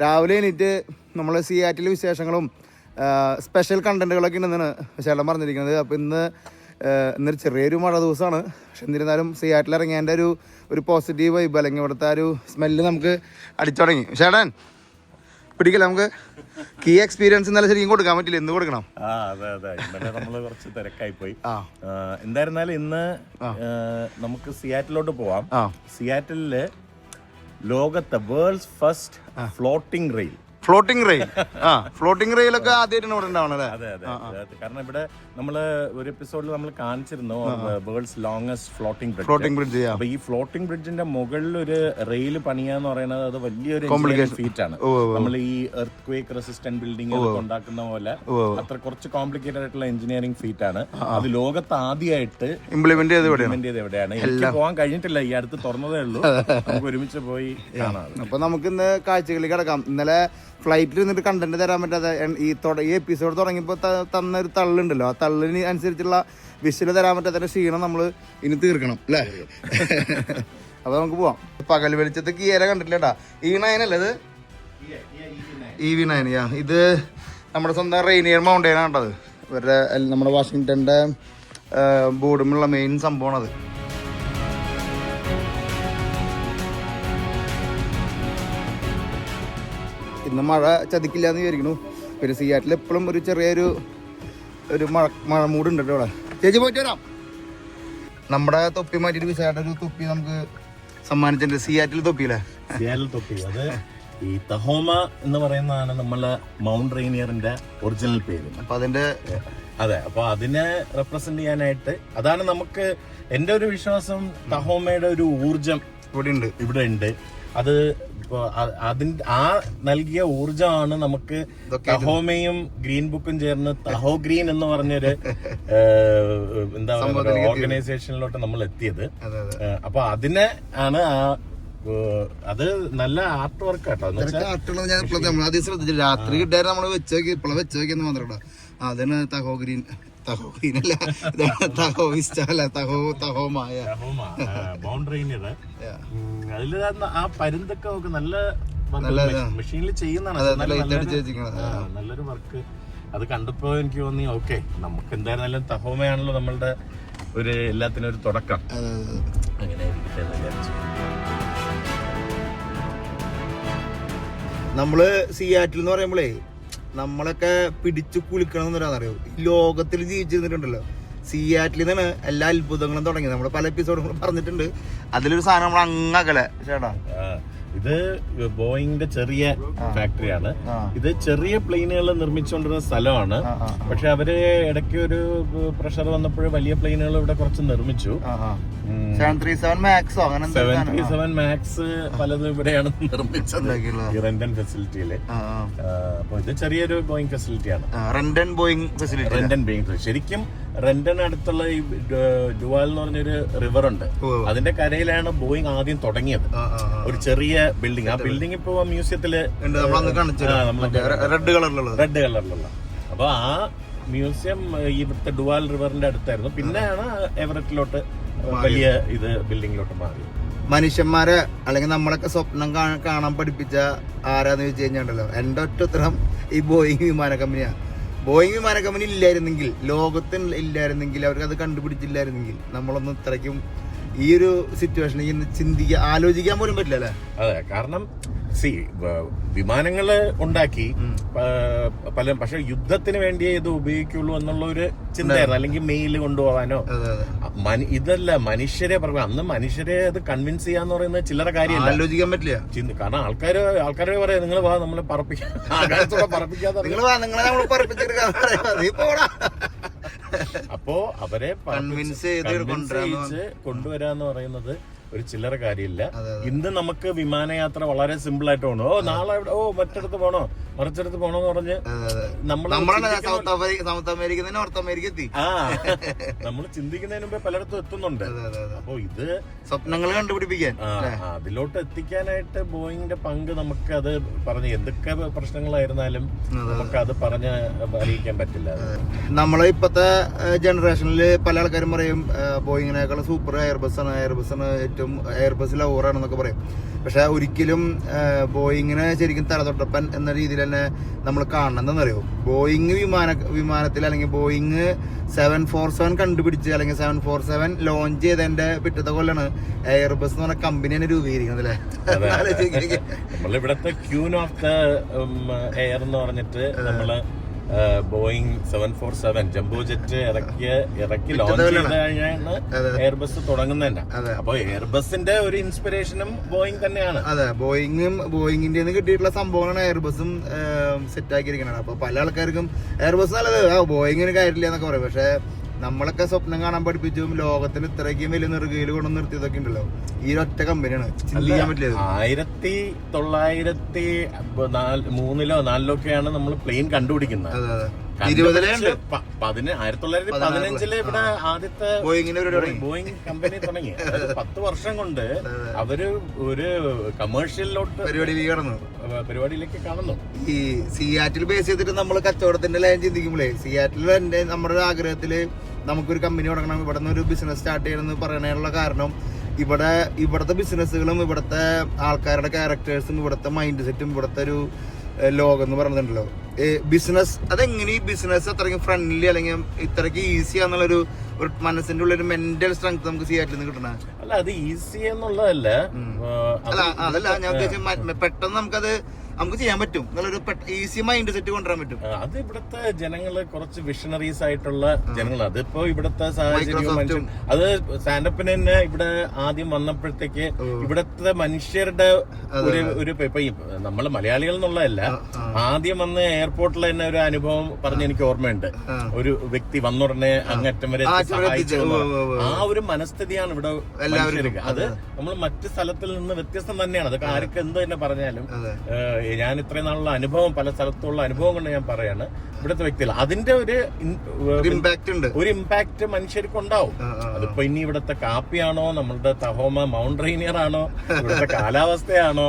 രാവിലെ എണീറ്റ് നമ്മള് സിയാറ്റിലെ വിശേഷങ്ങളും സ്പെഷ്യൽ കണ്ടന്റുകളൊക്കെ ഉണ്ടെന്നാണ് ചേട്ടൻ പറഞ്ഞിരിക്കുന്നത്. അപ്പോൾ ഇന്നൊരു ചെറിയൊരു മഴ ദിവസമാണ്. പക്ഷെ എന്നിരുന്നാലും സിയാറ്റിൽ ഇറങ്ങിയതിൻ്റെ ഒരു പോസിറ്റീവ് വൈബ് അല്ലെങ്കിൽ ഇവിടുത്തെ ഒരു സ്മെല്ല് നമുക്ക് അടിച്ചു തുടങ്ങി. ചേട്ടൻ പിടിക്കില്ല നമുക്ക് കീ എക്സ്പീരിയൻസ് ഇന്നലെ ശരിക്കും കൊടുക്കാൻ പറ്റില്ല, ഇന്ന് കൊടുക്കണം. ഇന്നലെ നമ്മള് കുറച്ച് തിരക്കായി പോയി. എന്തായിരുന്നാലും ഇന്ന് നമുക്ക് സിയാറ്റിലോട്ട് പോവാം. സിയാറ്റില് ലോകത്തെ world's first floating rail. Floating റെയിലൊക്കെ ആദ്യമായിട്ടാണ് ഇവിടെ ഉണ്ടാവണം അല്ലേ? അതെ. കാരണം ഇവിടെ നമ്മള് ഒരു എപ്പിസോഡിൽ നമ്മൾ കാണിച്ചിരുന്നു വേൾഡ്സ് ലോങ്സ്റ്റ് ഫ്ലോട്ടിംഗ് ബ്രിഡ്ജ്. അപ്പൊ ഈ ഫ്ലോട്ടിംഗ് ബ്രിഡ്ജിന്റെ മുകളിൽ ഒരു റെയിൽ പണിയാന്ന് പറയുന്നത് അത് വലിയൊരു ഫീറ്റ് ആണ്. നമ്മൾ ഈ എർത്ത് ക്വേക്ക് റെസിസ്റ്റന്റ് ബിൽഡിംഗ് ഉണ്ടാക്കുന്ന പോലെ അത്ര കുറച്ച് കോംപ്ലിക്കേറ്റഡ് ആയിട്ടുള്ള എഞ്ചിനീയറിംഗ് ഫീറ്റ് ആണ്. അത് ലോകത്ത് ആദ്യമായിട്ട് ഇംപ്ലിമെന്റ് ചെയ്ത് എവിടെയാണ്. എനിക്ക് പോകാൻ കഴിഞ്ഞിട്ടില്ല, ഈ അടുത്ത് തുറന്നതേ ഉള്ളൂ. നമുക്ക് ഒരുമിച്ച് പോയി കാണാം. അപ്പൊ നമുക്ക് ഇന്ന് കാഴ്ചകളിൽ കിടക്കാം. ഇന്നലെ ഫ്ലൈറ്റിൽ നിന്നിട്ട് കണ്ടന്റ് തരാൻ പറ്റാതെ ഈ എപ്പിസോഡ് തുടങ്ങിയപ്പോൾ തന്ന ഒരു തള്ളുണ്ടല്ലോ, ആ തള്ളിന് അനുസരിച്ചുള്ള വിഷ്വൽ തരാൻ പറ്റാത്ത ക്ഷീണം നമ്മൾ ഇനി തീർക്കണം അല്ലേ? അപ്പൊ നമുക്ക് പോവാം. പകൽ വെളിച്ചത്ത് കിയര കണ്ടിട്ടില്ലേട്ടാ. E9 അല്ലേ ഇത്? EV9. ഇത് നമ്മുടെ സ്വന്തം റെയിനിയർ മൗണ്ടെയിൻ ആണത്. ഇവരുടെ നമ്മുടെ വാഷിങ്ടന്റെ ബോർഡുമുള്ള മെയിൻ സംഭവമാണത്. ഇന്ന് മഴ ചതിക്കില്ല എന്ന് വിചാരിക്കണു. പിന്നെ സിയാറ്റിൽ എപ്പോഴും ഒരു ചെറിയൊരു മഴ മൂടുണ്ട് കേട്ടോ ഇവിടെ. ചേച്ചി പോയിട്ട് വരാം. നമ്മുടെ തൊപ്പി മാറ്റിയിട്ട് വിശാലയുടെ ഒരു തൊപ്പി നമുക്ക് സമ്മാനിച്ചിട്ടുണ്ട്. സിയാറ്റിൽ തൊപ്പിയില്ലേ? സിയാറ്റിൽ തൊപ്പി. അത് ഈ തഹോമ എന്ന് പറയുന്നതാണ് നമ്മളെ മൗണ്ട് റെയിനിയറിന്റെ ഒറിജിനൽ പേര്. അപ്പൊ അതിന്റെ അപ്പൊ അതിനെ റെപ്രസെന്റ് ചെയ്യാനായിട്ട് അതാണ് നമുക്ക് എന്റെ ഒരു വിശ്വാസം. തഹോമയുടെ ഒരു ഊർജം ഇവിടെ ഉണ്ട്. അത് അതിന്റെ ആ നൽകിയ ഊർജമാണ് നമുക്ക് തഹോമയും ഗ്രീൻ ബുക്കും ചേർന്ന് തഹോ ഗ്രീൻ എന്ന് പറഞ്ഞൊരു എന്താ പറയുക ഓർഗനൈസേഷനിലോട്ട് നമ്മൾ എത്തിയത്. അപ്പൊ അതിനെ ആണ് അത് നല്ല ആർട്ട് വർക്ക് കേട്ടോ. രാത്രി കിട്ടാൻ നമ്മള് വെച്ചോക്കി ഇപ്പോഴും വെച്ചോക്കിയെന്ന് മാത്രം. അതിന് തഹോ ഗ്രീൻ അല്ല തഹോമായ അതില് ആ പരുന്തൊക്കെ നമുക്ക് നല്ല മെഷീനിൽ ചെയ്യുന്നതാണ്. നല്ലൊരു വർക്ക്. അത് കണ്ടപ്പോ എനിക്ക് തോന്നി ഓക്കെ, നമുക്ക് എന്തായിരുന്നാലും തഹോമയാണല്ലോ നമ്മളുടെ ഒരു എല്ലാത്തിനും ഒരു തുടക്കം. അങ്ങനെ നമ്മള് സിയാറ്റിൽ എന്ന് പറയുമ്പോഴേ നമ്മളൊക്കെ പിടിച്ചു കുളിക്കണം എന്നറിയോ. ലോകത്തിൽ ജീവിച്ചിരുന്നിട്ടുണ്ടല്ലോ, സിയാറ്റിൽ നിന്നാണ് എല്ലാ അത്ഭുതങ്ങളും തുടങ്ങിയത്. നമ്മൾ പല എപ്പിസോഡുകളും പറഞ്ഞിട്ടുണ്ട്. അതിലൊരു സാധനം നമ്മൾ അങ്ങകലെ ചേട്ടാ. ഇത് ബോയിങ്ങിന്റെ ചെറിയ ഫാക്ടറിയാണ്. ഇത് ചെറിയ പ്ലെയിനുകൾ നിർമ്മിച്ചുകൊണ്ടിരുന്ന സ്ഥലമാണ്. പക്ഷെ അവര് ഇടയ്ക്ക് ഒരു പ്രഷർ വന്നപ്പോൾ വലിയ പ്ലെയിനുകൾ ഇവിടെ കുറച്ച് നിർമ്മിച്ചു. 737 മാക്സ് പലതും ഇവിടെയാണ് നിർമ്മിച്ചത് ഈ റെന്റൻ ഫെസിലിറ്റിയില്. അപ്പൊ ഇത് ചെറിയൊരു ബോയിങ് ഫെസിലിറ്റിയാണ്. Renton Boeing facility. ശരിക്കും റെന്റൻ അടുത്തുള്ള ഈ ഡുവാൽ എന്ന് പറഞ്ഞൊരു റിവർ ഉണ്ട്. അതിന്റെ കരയിലാണ് ബോയിങ് ആദ്യം തുടങ്ങിയത്. ഒരു ചെറിയ ബിൽഡിംഗ്. ആ ബിൽഡിംഗ് ഇപ്പൊ മ്യൂസിയത്തില് റെഡ് കളറിലുള്ള. അപ്പൊ ആ മ്യൂസിയം ഇവിടുത്തെ ഡുവാൽ റിവറിന്റെ അടുത്തായിരുന്നു. പിന്നെയാണ് എവററ്റിലോട്ട് വലിയ ഇത് ബിൽഡിങ്ങിലോട്ട് മാറി. മനുഷ്യന്മാരെ അല്ലെങ്കിൽ നമ്മളൊക്കെ സ്വപ്നം കാണാൻ പഠിപ്പിച്ച ആരാന്ന് വെച്ച് കഴിഞ്ഞാണ്ടല്ലോ, എന്റെ ഒറ്റ ഉത്തരം ഈ ബോയിങ് വിമാന കമ്പനിയാണ്. ബോയിങ് വിമാന കമ്പനി ഇല്ലായിരുന്നെങ്കിൽ, ലോകത്തിൽ ഇല്ലായിരുന്നെങ്കിൽ, അവർക്ക് അത് കണ്ടുപിടിച്ചില്ലായിരുന്നെങ്കിൽ നമ്മളൊന്നും ഇത്രയ്ക്കും ഈ ഒരു സിറ്റുവേഷനിൽ ആലോചിക്കാൻ പോലും പറ്റില്ല അല്ലേ? അതെ, കാരണം വിമാനങ്ങള് ഉണ്ടാക്കി പക്ഷെ യുദ്ധത്തിന് വേണ്ടിയേ ഇത് ഉപയോഗിക്കുള്ളൂ എന്നുള്ള ഒരു ചിന്തയായിരുന്നു. അല്ലെങ്കിൽ മെയിൽ കൊണ്ടുപോകാനോ ഇതല്ല, മനുഷ്യരെ അന്ന് മനുഷ്യരെ അത് കൺവിൻസ് ചെയ്യാന്ന് പറയുന്നത് ചില്ലറ കാര്യമല്ല, ആലോചിക്കാൻ പറ്റില്ല. കാരണം ആൾക്കാരെ പറയാം നിങ്ങൾ വാ നമ്മളെ പറപ്പിക്കാതെ അപ്പോ അവരെ കൺവിൻസ് ചെയ്ത് കൊണ്ടുവരാന്ന് പറയുന്നത് ഒരു ചില്ലറ കാര്യമില്ല. ഇന്ന് നമുക്ക് വിമാനയാത്ര വളരെ സിമ്പിൾ ആയിട്ട് പോകണം. നാളെ മറ്റിടത്ത് പോണോ മറിച്ചിടത്ത് പോണോന്ന് പറഞ്ഞ് സൗത്ത് അമേരിക്ക നോർത്ത് അമേരിക്ക എത്തി. നമ്മൾ ചിന്തിക്കുന്നതിന് മുമ്പേ പലയിടത്തും എത്തുന്നുണ്ട്. അപ്പൊ ഇത് സ്വപ്നങ്ങൾ കണ്ടുപിടിപ്പിക്കാൻ അതിലോട്ട് എത്തിക്കാനായിട്ട് ബോയിങ്ങിന്റെ പങ്ക് നമുക്ക് അത് പറഞ്ഞ് എന്തൊക്കെ പ്രശ്നങ്ങളായിരുന്നാലും നമുക്ക് അത് പറഞ്ഞ് അറിയിക്കാൻ പറ്റില്ല. നമ്മളെ ഇപ്പത്തെ ജനറേഷനിൽ പല ആൾക്കാരും പറയും ബോയിങ്ങിനേക്കാളും സൂപ്പർ എയർബസ് ആണ് ഏറ്റവും എയർബസ് ലവറാണെന്നൊക്കെ പറയും. പക്ഷെ ഒരിക്കലും ബോയിങ്ങിനെ ശരിക്കും തലതൊട്ടപ്പൻ എന്ന രീതിയിൽ തന്നെ നമ്മൾ കാണണം. എന്താണെന്നറിയോ, ബോയിങ് വിമാനത്തിൽ അല്ലെങ്കിൽ ബോയിങ് 747 കണ്ടുപിടിച്ച് അല്ലെങ്കിൽ 747 ലോഞ്ച് ചെയ്തതിന്റെ പിറ്റത്തെ കൊല്ലാണ് എയർബസ് എന്ന് പറഞ്ഞ കമ്പനി തന്നെ രൂപീകരിക്കുന്നത് അല്ലേ? നമ്മളിവിടത്തെ ക്യൂൻ ഓഫ് ദ എയർ എന്ന് പറഞ്ഞിട്ട് നമ്മള് ബോയിങ് 747 ജംബോ ജെറ്റ് ഇറക്കി ലോഞ്ച് ചെയ്ത് കഴിഞ്ഞാണ് എയർബസ് തുടങ്ങുന്നത് തന്നെ. അപ്പൊ എയർബസിന്റെ ഒരു ഇൻസ്പിറേഷനും ബോയിങ് തന്നെയാണ്. അതെ, ബോയിങ്ങിന്റെ കിട്ടിയിട്ടുള്ള സംഭവമാണ് എയർബസും സെറ്റ് ആക്കിയിരിക്കുന്നത്. അപ്പൊ പല ആൾക്കാർക്കും എയർബസ് നല്ലത്, ബോയിങ്ങിന് കാര്യമില്ല എന്നൊക്കെ പറയും. പക്ഷെ നമ്മളൊക്കെ സ്വപ്നം കാണാൻ പഠിപ്പിച്ചും ലോകത്തിന് ഇത്രയ്ക്കും വലിയ നെറുകയിൽ കൊണ്ടു നിർത്തിയതൊക്കെ ഉണ്ടല്ലോ ഈ ഒറ്റ കമ്പനിയാണ്. ചിന്തിക്കാൻ പറ്റില്ല. 1903 4 നമ്മൾ പ്ലെയിൻ കണ്ടുപിടിക്കുന്നത്. 1915 ഇവിടെ ആദ്യത്തെ ബോയിങ് കമ്പനി തുടങ്ങി. 10 വർഷം കൊണ്ട് അവര് ഒരു കമേഴ്ഷ്യലിലോട്ട് പരിപാടിയിലേക്ക് കാണുന്നു. ഈ സിയാറ്റിൽ ബേസ് ചെയ്തിട്ട് നമ്മൾ കച്ചവടത്തിന്റെ ലൈൻ ചിന്തിക്കുമ്പോഴേ, സിയാറ്റിൽ നമ്മുടെ ഒരു ആഗ്രഹത്തില് നമുക്കൊരു കമ്പനി തുടങ്ങണം, ഇവിടെ നിന്ന് ഒരു ബിസിനസ് സ്റ്റാർട്ട് ചെയ്യണമെന്ന് പറയാനുള്ള കാരണം ഇവിടുത്തെ ബിസിനസ്സുകളും ഇവിടുത്തെ ആൾക്കാരുടെ ക്യാരക്ടേഴ്സും ഇവിടുത്തെ മൈൻഡ് സെറ്റും ഇവിടുത്തെ ഒരു ലോകം എന്ന് പറയുന്നുണ്ടല്ലോ. ബിസിനസ് അതെങ്ങനെ ഈ ബിസിനസ് അത്രയ്ക്കും ഫ്രണ്ട്ലി അല്ലെങ്കിൽ ഇത്രയ്ക്ക് ഈസി ആണെന്നുള്ളൊരു മനസ്സിന്റെ ഉള്ളൊരു മെന്റൽ സ്ട്രെങ്ത് നമുക്ക് സിയാറ്റിൽ നിന്ന് കിട്ടണ. അല്ല, അത് ഈസി എന്നുള്ളതല്ല. അതല്ല ഞാൻ ഉദ്ദേശിച്ചത്, പെട്ടെന്ന് നമുക്ക് ചെയ്യാൻ പറ്റും എന്നുള്ളൊരു ഈസി മൈൻഡ് സെറ്റ് കൊണ്ടുവരാൻ പറ്റും. അത് ഇവിടുത്തെ ജനങ്ങള് കുറച്ച് വിഷണറീസ് ആയിട്ടുള്ള ജനങ്ങളാണ്. അതിപ്പോ ഇവിടുത്തെ സാഹചര്യം അത് സ്റ്റാൻഡപ്പിന് തന്നെ ഇവിടെ ആദ്യം വന്നപ്പോഴത്തേക്ക് ഇവിടുത്തെ മനുഷ്യരുടെ ഒരു ഇപ്പൊ നമ്മള് മലയാളികൾ എന്നുള്ളതല്ല, ആദ്യം വന്ന് എയർപോർട്ടിൽ തന്നെ ഒരു അനുഭവം പറഞ്ഞ് എനിക്ക് ഓർമ്മയുണ്ട്. ഒരു വ്യക്തി വന്നുടനെ അങ്ങറ്റം വരെ സഹായിച്ചു. ആ ഒരു മനസ്ഥിതിയാണ് ഇവിടെ മനുഷ്യർക്ക്. അത് നമ്മൾ മറ്റു സ്ഥലത്തിൽ നിന്ന് വ്യത്യസ്തം തന്നെയാണ്. അതൊക്കെ ആർക്ക് എന്ത് തന്നെ പറഞ്ഞാലും ഞാൻ ഇത്രയും നാളുള്ള അനുഭവം, പല സ്ഥലത്തുള്ള അനുഭവം കൊണ്ട് ഞാൻ പറയാണ്, ഇവിടുത്തെ വ്യക്തികൾ അതിന്റെ ഒരു ഇമ്പാക്ട് മനുഷ്യർക്ക് ഉണ്ടാവും. അതിപ്പോ ഇനി ഇവിടുത്തെ കാപ്പിയാണോ, നമ്മളുടെ തഹോമ മൗണ്ട് റെയിനിയർ ആണോ, ഇവിടുത്തെ കാലാവസ്ഥയാണോ,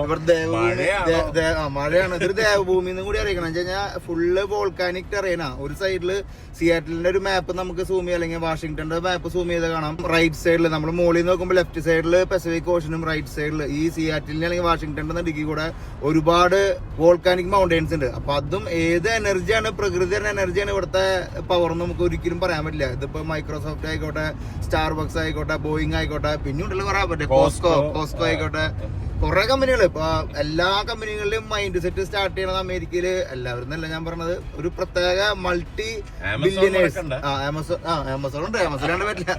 മഴയാണ്, ഇതൊരു ദേവഭൂമി എന്നും കൂടി അറിയിക്കണം. എന്ന് വെച്ചാൽ ഫുള്ള് വോൾക്കാനിക് ടെറേനാ. ഒരു സൈഡില് സിയാറ്റിലിന്റെ ഒരു മാപ്പ് നമുക്ക് സൂം ചെയ്യാം, അല്ലെങ്കിൽ വാഷിംഗ്ടന്റെ മാപ്പ് സൂം ചെയ്ത് കാണാം. റൈറ്റ് സൈഡിൽ നമ്മൾ മുകളിൽ നോക്കുമ്പോൾ ലെഫ്റ്റ് സൈഡിൽ പസഫിക് ഓഷനും റൈറ്റ് സൈഡിൽ ഈ സിയാറ്റിലിന്റെ അല്ലെങ്കിൽ വാഷിംഗ്ടന്റെ നടുക്കി കൂടെ ഒരുപാട് വോൾക്കാനിക് മൗണ്ടൻസ് ഉണ്ട്. അപ്പൊ അതും ഏത് എനർജിയാണ്, പ്രകൃതിയുടെ എനർജിയാണ് ഇവിടുത്തെ പവർ നമുക്ക് ഒരിക്കലും പറയാൻ പറ്റില്ല. ഇതിപ്പോ മൈക്രോസോഫ്റ്റ് ആയിക്കോട്ടെ, സ്റ്റാർബക്സ് ആയിക്കോട്ടെ, ബോയിങ് ആയിക്കോട്ടെ, പിന്നെ ഉണ്ടല്ലോ പറയാൻ പറ്റും കോസ്കോ ആയിക്കോട്ടെ, കുറെ കമ്പനികൾ. ഇപ്പൊ എല്ലാ കമ്പനികളിലും മൈൻഡ് സെറ്റ് സ്റ്റാർട്ട് ചെയ്യണത് അമേരിക്കയില്. എല്ലാവരും എന്നല്ല ഞാൻ പറഞ്ഞത്, ഒരു പ്രത്യേക മൾട്ടി ബില്യനേഴ്സ്. ആമസോൺ ഉണ്ട്, ആമസോൺ പറ്റില്ല,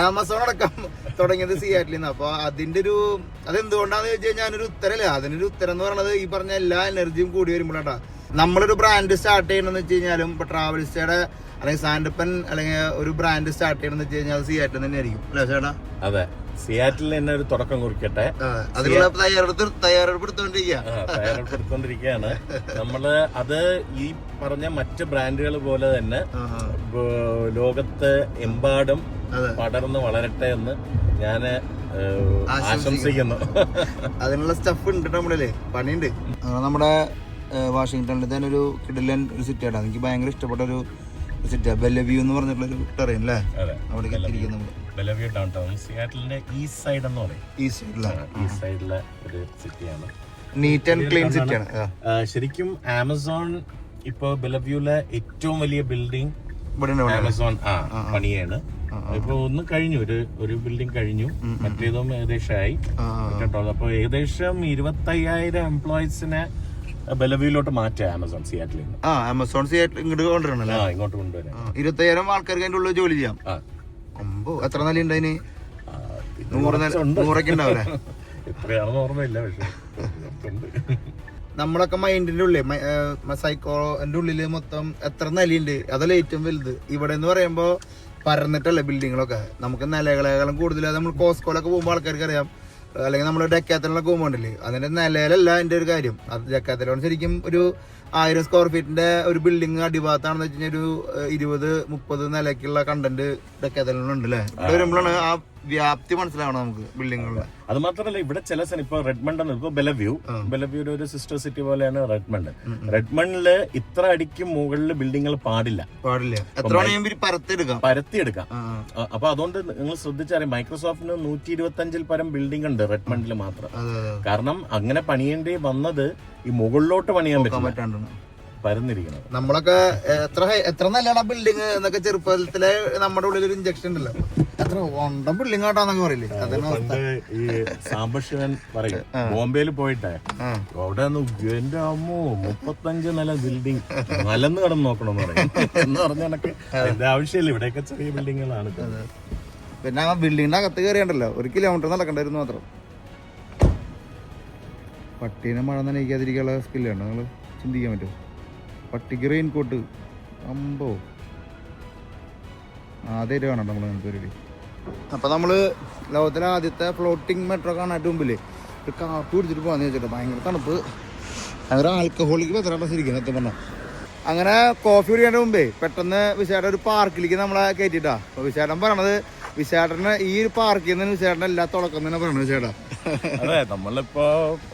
ആമസോൺ അടക്കം തുടങ്ങിയത് സിയാറ്റിൽ നിന്ന്. അപ്പൊ അതിന്റെ ഒരു അതെന്തുകൊണ്ടാന്ന് ചോദിച്ചു കഴിഞ്ഞാൽ ഞാനൊരു ഉത്തരമില്ല. അതിനൊരു ഉത്തരം എന്ന് പറയുന്നത് ഈ പറഞ്ഞ എല്ലാ എനർജിയും കൂടി വരുമ്പോഴാട്ടാ. നമ്മളൊരു ബ്രാൻഡ് സ്റ്റാർട്ട് ചെയ്യണമെന്ന് വെച്ച് കഴിഞ്ഞാലും ഇപ്പൊ ട്രാവൽസിയുടെ അല്ലെങ്കിൽ സാൻഡപ്പൻ അല്ലെങ്കിൽ ഒരു ബ്രാൻഡ് സ്റ്റാർട്ട് ചെയ്യണമെന്ന് വെച്ച് കഴിഞ്ഞാൽ സിയാറ്റിൽ തന്നെ ആയിരിക്കും അല്ലേ ചേട്ടാ? അതെ, സിയാറ്റിൽ തന്നെ ഒരു തുടക്കം കുറിക്കട്ടെ. അതിനുള്ള തയ്യാറെടുപ്പെടുത്തോണ്ടിരിക്കുകയാണ് നമ്മള്. അത് ഈ പറഞ്ഞ മറ്റ് ബ്രാൻഡുകൾ പോലെ തന്നെ ലോകത്ത് എമ്പാടും പടർന്ന് വളരട്ടെ എന്ന് ഞാന് ആശംസിക്കുന്നു. അതിനുള്ള സ്റ്റഫ് ഉണ്ട് നമ്മളില്ലേ, പണിയുണ്ട്. നമ്മുടെ വാഷിംഗ്ടണിൽ തന്നെ ഒരു കിടിലൻ ഒരു സിറ്റിയാണ്. എനിക്ക് ഭയങ്കര ഇഷ്ടപ്പെട്ട ഒരു സിറ്റിയാണ് ബെല്ലവ്യൂ എന്ന് പറഞ്ഞിട്ടുള്ള ഒരു ടെറൈൻ അല്ലേ? അവിടെ എത്തിയിരിക്കുന്നത് ബെല്ലവ്യൂ ഡൗൺ ടൗൺ, സിയാറ്റിലിന്റെ ഈസ്റ്റ് സൈഡ് എന്ന് പറയും. ഈസ്റ്റ് സൈഡിലെ ഒരു സിറ്റിയാണ്. നീറ്റ് ആൻഡ് ക്ലീൻ സിറ്റിയാണ്. ശരിക്കും ആമസോൺ ഇപ്പൊ ബെല്ലവ്യൂലെ ഏറ്റവും വലിയ ബിൽഡിംഗ് ആമസോൺ പണിയാണ്. ഇപ്പൊ ഒന്ന് കഴിഞ്ഞു, ഒരു ബിൽഡിംഗ് കഴിഞ്ഞു, മറ്റേതും ഏകദേശമായി. അപ്പൊ ഏകദേശം 25,000 എംപ്ലോയീസിനെ ബെലവ്യൂലോട്ട് മാറ്റാം ആമസോൺ സിയാറ്റിൽ നിന്ന്. ആമസോൺ സിയാറ്റിൽ ഇങ്ങോട്ട് കൊണ്ടുവരണല്ലേ? ഇങ്ങോട്ട് കൊണ്ടുവരാം. 25,000 ആൾക്കാർക്ക് അതിന്റെ ഉള്ളിൽ ജോലി ചെയ്യാം. എത്ര നിലയുണ്ട് അതിന്? 100 ഉണ്ടാവില്ലേ? എത്രയാണെന്ന് ഓർമ്മയില്ല, പക്ഷെ നമ്മളൊക്കെ മൈൻഡിന്റെ ഉള്ളിൽ സൈക്കോന്റെ ഉള്ളില് മൊത്തം എത്ര നിലയുണ്ട്, അതല്ല ഏറ്റവും വലുത്. ഇവിടെ എന്ന് പറയുമ്പോ പരന്നിട്ടല്ലേ ബിൽഡിങ്ങളൊക്കെ. നമുക്ക് നിലകളെക്കാളും കൂടുതൽ നമ്മൾ കോസ്കോലൊക്കെ പോകുമ്പോൾ ആൾക്കാർക്ക് അറിയാം, അല്ലെങ്കിൽ നമ്മൾ ഡെക്കാത്തലോണൊക്കെ പോകുമ്പോണ്ടല്ലേ, അതിന്റെ നിലയിലല്ല അതിന്റെ ഒരു കാര്യം. അത് ഡെക്കാത്തലോൺ ശരിക്കും ഒരു 1000 സ്ക്വയർ ഫീറ്റിന്റെ ഒരു ബിൽഡിംഗ് അടിഭാഗത്താണെന്ന് വെച്ച് കഴിഞ്ഞാൽ ഒരു 20-30 നിലയ്ക്കുള്ള കണ്ടന്റ് ഡെക്കാത്തലോൺ ഉണ്ട് അല്ലേ? ഇവിടെ വരുമ്പോഴാണ് ആ വ്യാപ്തി മനസ്സിലാവണം നമുക്ക് ബിൽഡിങ്ങുകളിലെ. അത് മാത്രമല്ല, ഇവിടെ ചില ഇപ്പൊ റെഡ്മണ്ട്, ഇപ്പൊ ബെലവ്യൂയുടെ ഒരു സിസ്റ്റർ സിറ്റി പോലെയാണ് റെഡ്മണ്ട്. റെഡ്മണ്ടില് ഇത്ര അടിക്ക് മുകളിൽ ബിൽഡിങ്ങുകൾ പാടില്ല. എത്ര പരത്തിയെടുക്കാം. അപ്പൊ അതുകൊണ്ട് നിങ്ങൾ ശ്രദ്ധിച്ചറിയാം, മൈക്രോസോഫ്റ്റിന് 125 പരം ബിൽഡിംഗ് ഉണ്ട് റെഡ്മണ്ടിൽ മാത്രം. കാരണം അങ്ങനെ പണിയേണ്ടി വന്നത് ഈ മുകളിലോട്ട് പണിയാൻ പറ്റില്ല, പരന്നിരിക്കുന്നത്. നമ്മളൊക്കെ എത്ര നല്ലതാണ് ബിൽഡിങ് എന്നൊക്കെ ചെറുപ്പത്തിലെ നമ്മുടെ ഉള്ളിൽ ഒരു ഇഞ്ചക്ഷൻ ഉണ്ടല്ലോ, എത്ര വണ്ടം ബിൽഡിംഗ് ആട്ടാന്നൊക്കെ പറയില്ലേ? പണ്ട് ഈ സാംബശിവൻ പറയും, ബോംബെയിൽ പോയിട്ടേ അവിടെ എന്റെ അമ്മോ 35 നില ബിൽഡിംഗ് മലന്ന് കിടന്ന് നോക്കണമെന്ന് പറയും. എന്ന് പറഞ്ഞ കണക്ക് എന്റെ ആവശ്യമില്ല, ഇവിടെയൊക്കെ ചെറിയ ബിൽഡിങ്ങുകളാണ്. പിന്നെ ആ ബിൽഡിങ്ങിന്റെ അകത്ത് കയറിയണ്ടല്ലോ 1 കിലോമീറ്റർ നടക്കണ്ടായിരുന്നു മാത്രം. പട്ടീനെ മഴ നനയിക്കാതിരിക്കാനുള്ള സ്കില്ലുണ്ട്, നിങ്ങൾ ചിന്തിക്കാൻ പറ്റുമോ? പട്ടിക്ക് റെയിൻ കോട്ട് അമ്പോ ആദ്യമായിട്ട് കാണണ്ട നമ്മൾ അങ്ങനത്തെ ഒരു. അപ്പം നമ്മൾ ലോകത്തിലെ ആദ്യത്തെ ഫ്ലോട്ടിംഗ് മെട്രോ കാണാനായിട്ട് മുമ്പിൽ ഒരു കാപ്പി പിടിച്ചിട്ട് പോകാന്ന് വെച്ചിട്ട് ഭയങ്കര തണുപ്പ്, ഭയങ്കര ആൽക്കഹോളിക്ക് പത്രാട്ടം ശരിക്കും സത്യം പറഞ്ഞാൽ. അങ്ങനെ കോഫി കുടിക്കേണ്ട മുമ്പേ പെട്ടെന്ന് വിശാട ഒരു പാർക്കിലേക്ക് നമ്മളെ കയറ്റിട്ടാ. അപ്പോൾ വിശാടൻ പറയണത് വിശാടന് ഈ ഒരു പാർക്കിൽ നിന്ന് വിശാടൻ എല്ലാ തുടക്കം തന്നെ പറയണത് വിശാട. അതെ, നമ്മളിപ്പോ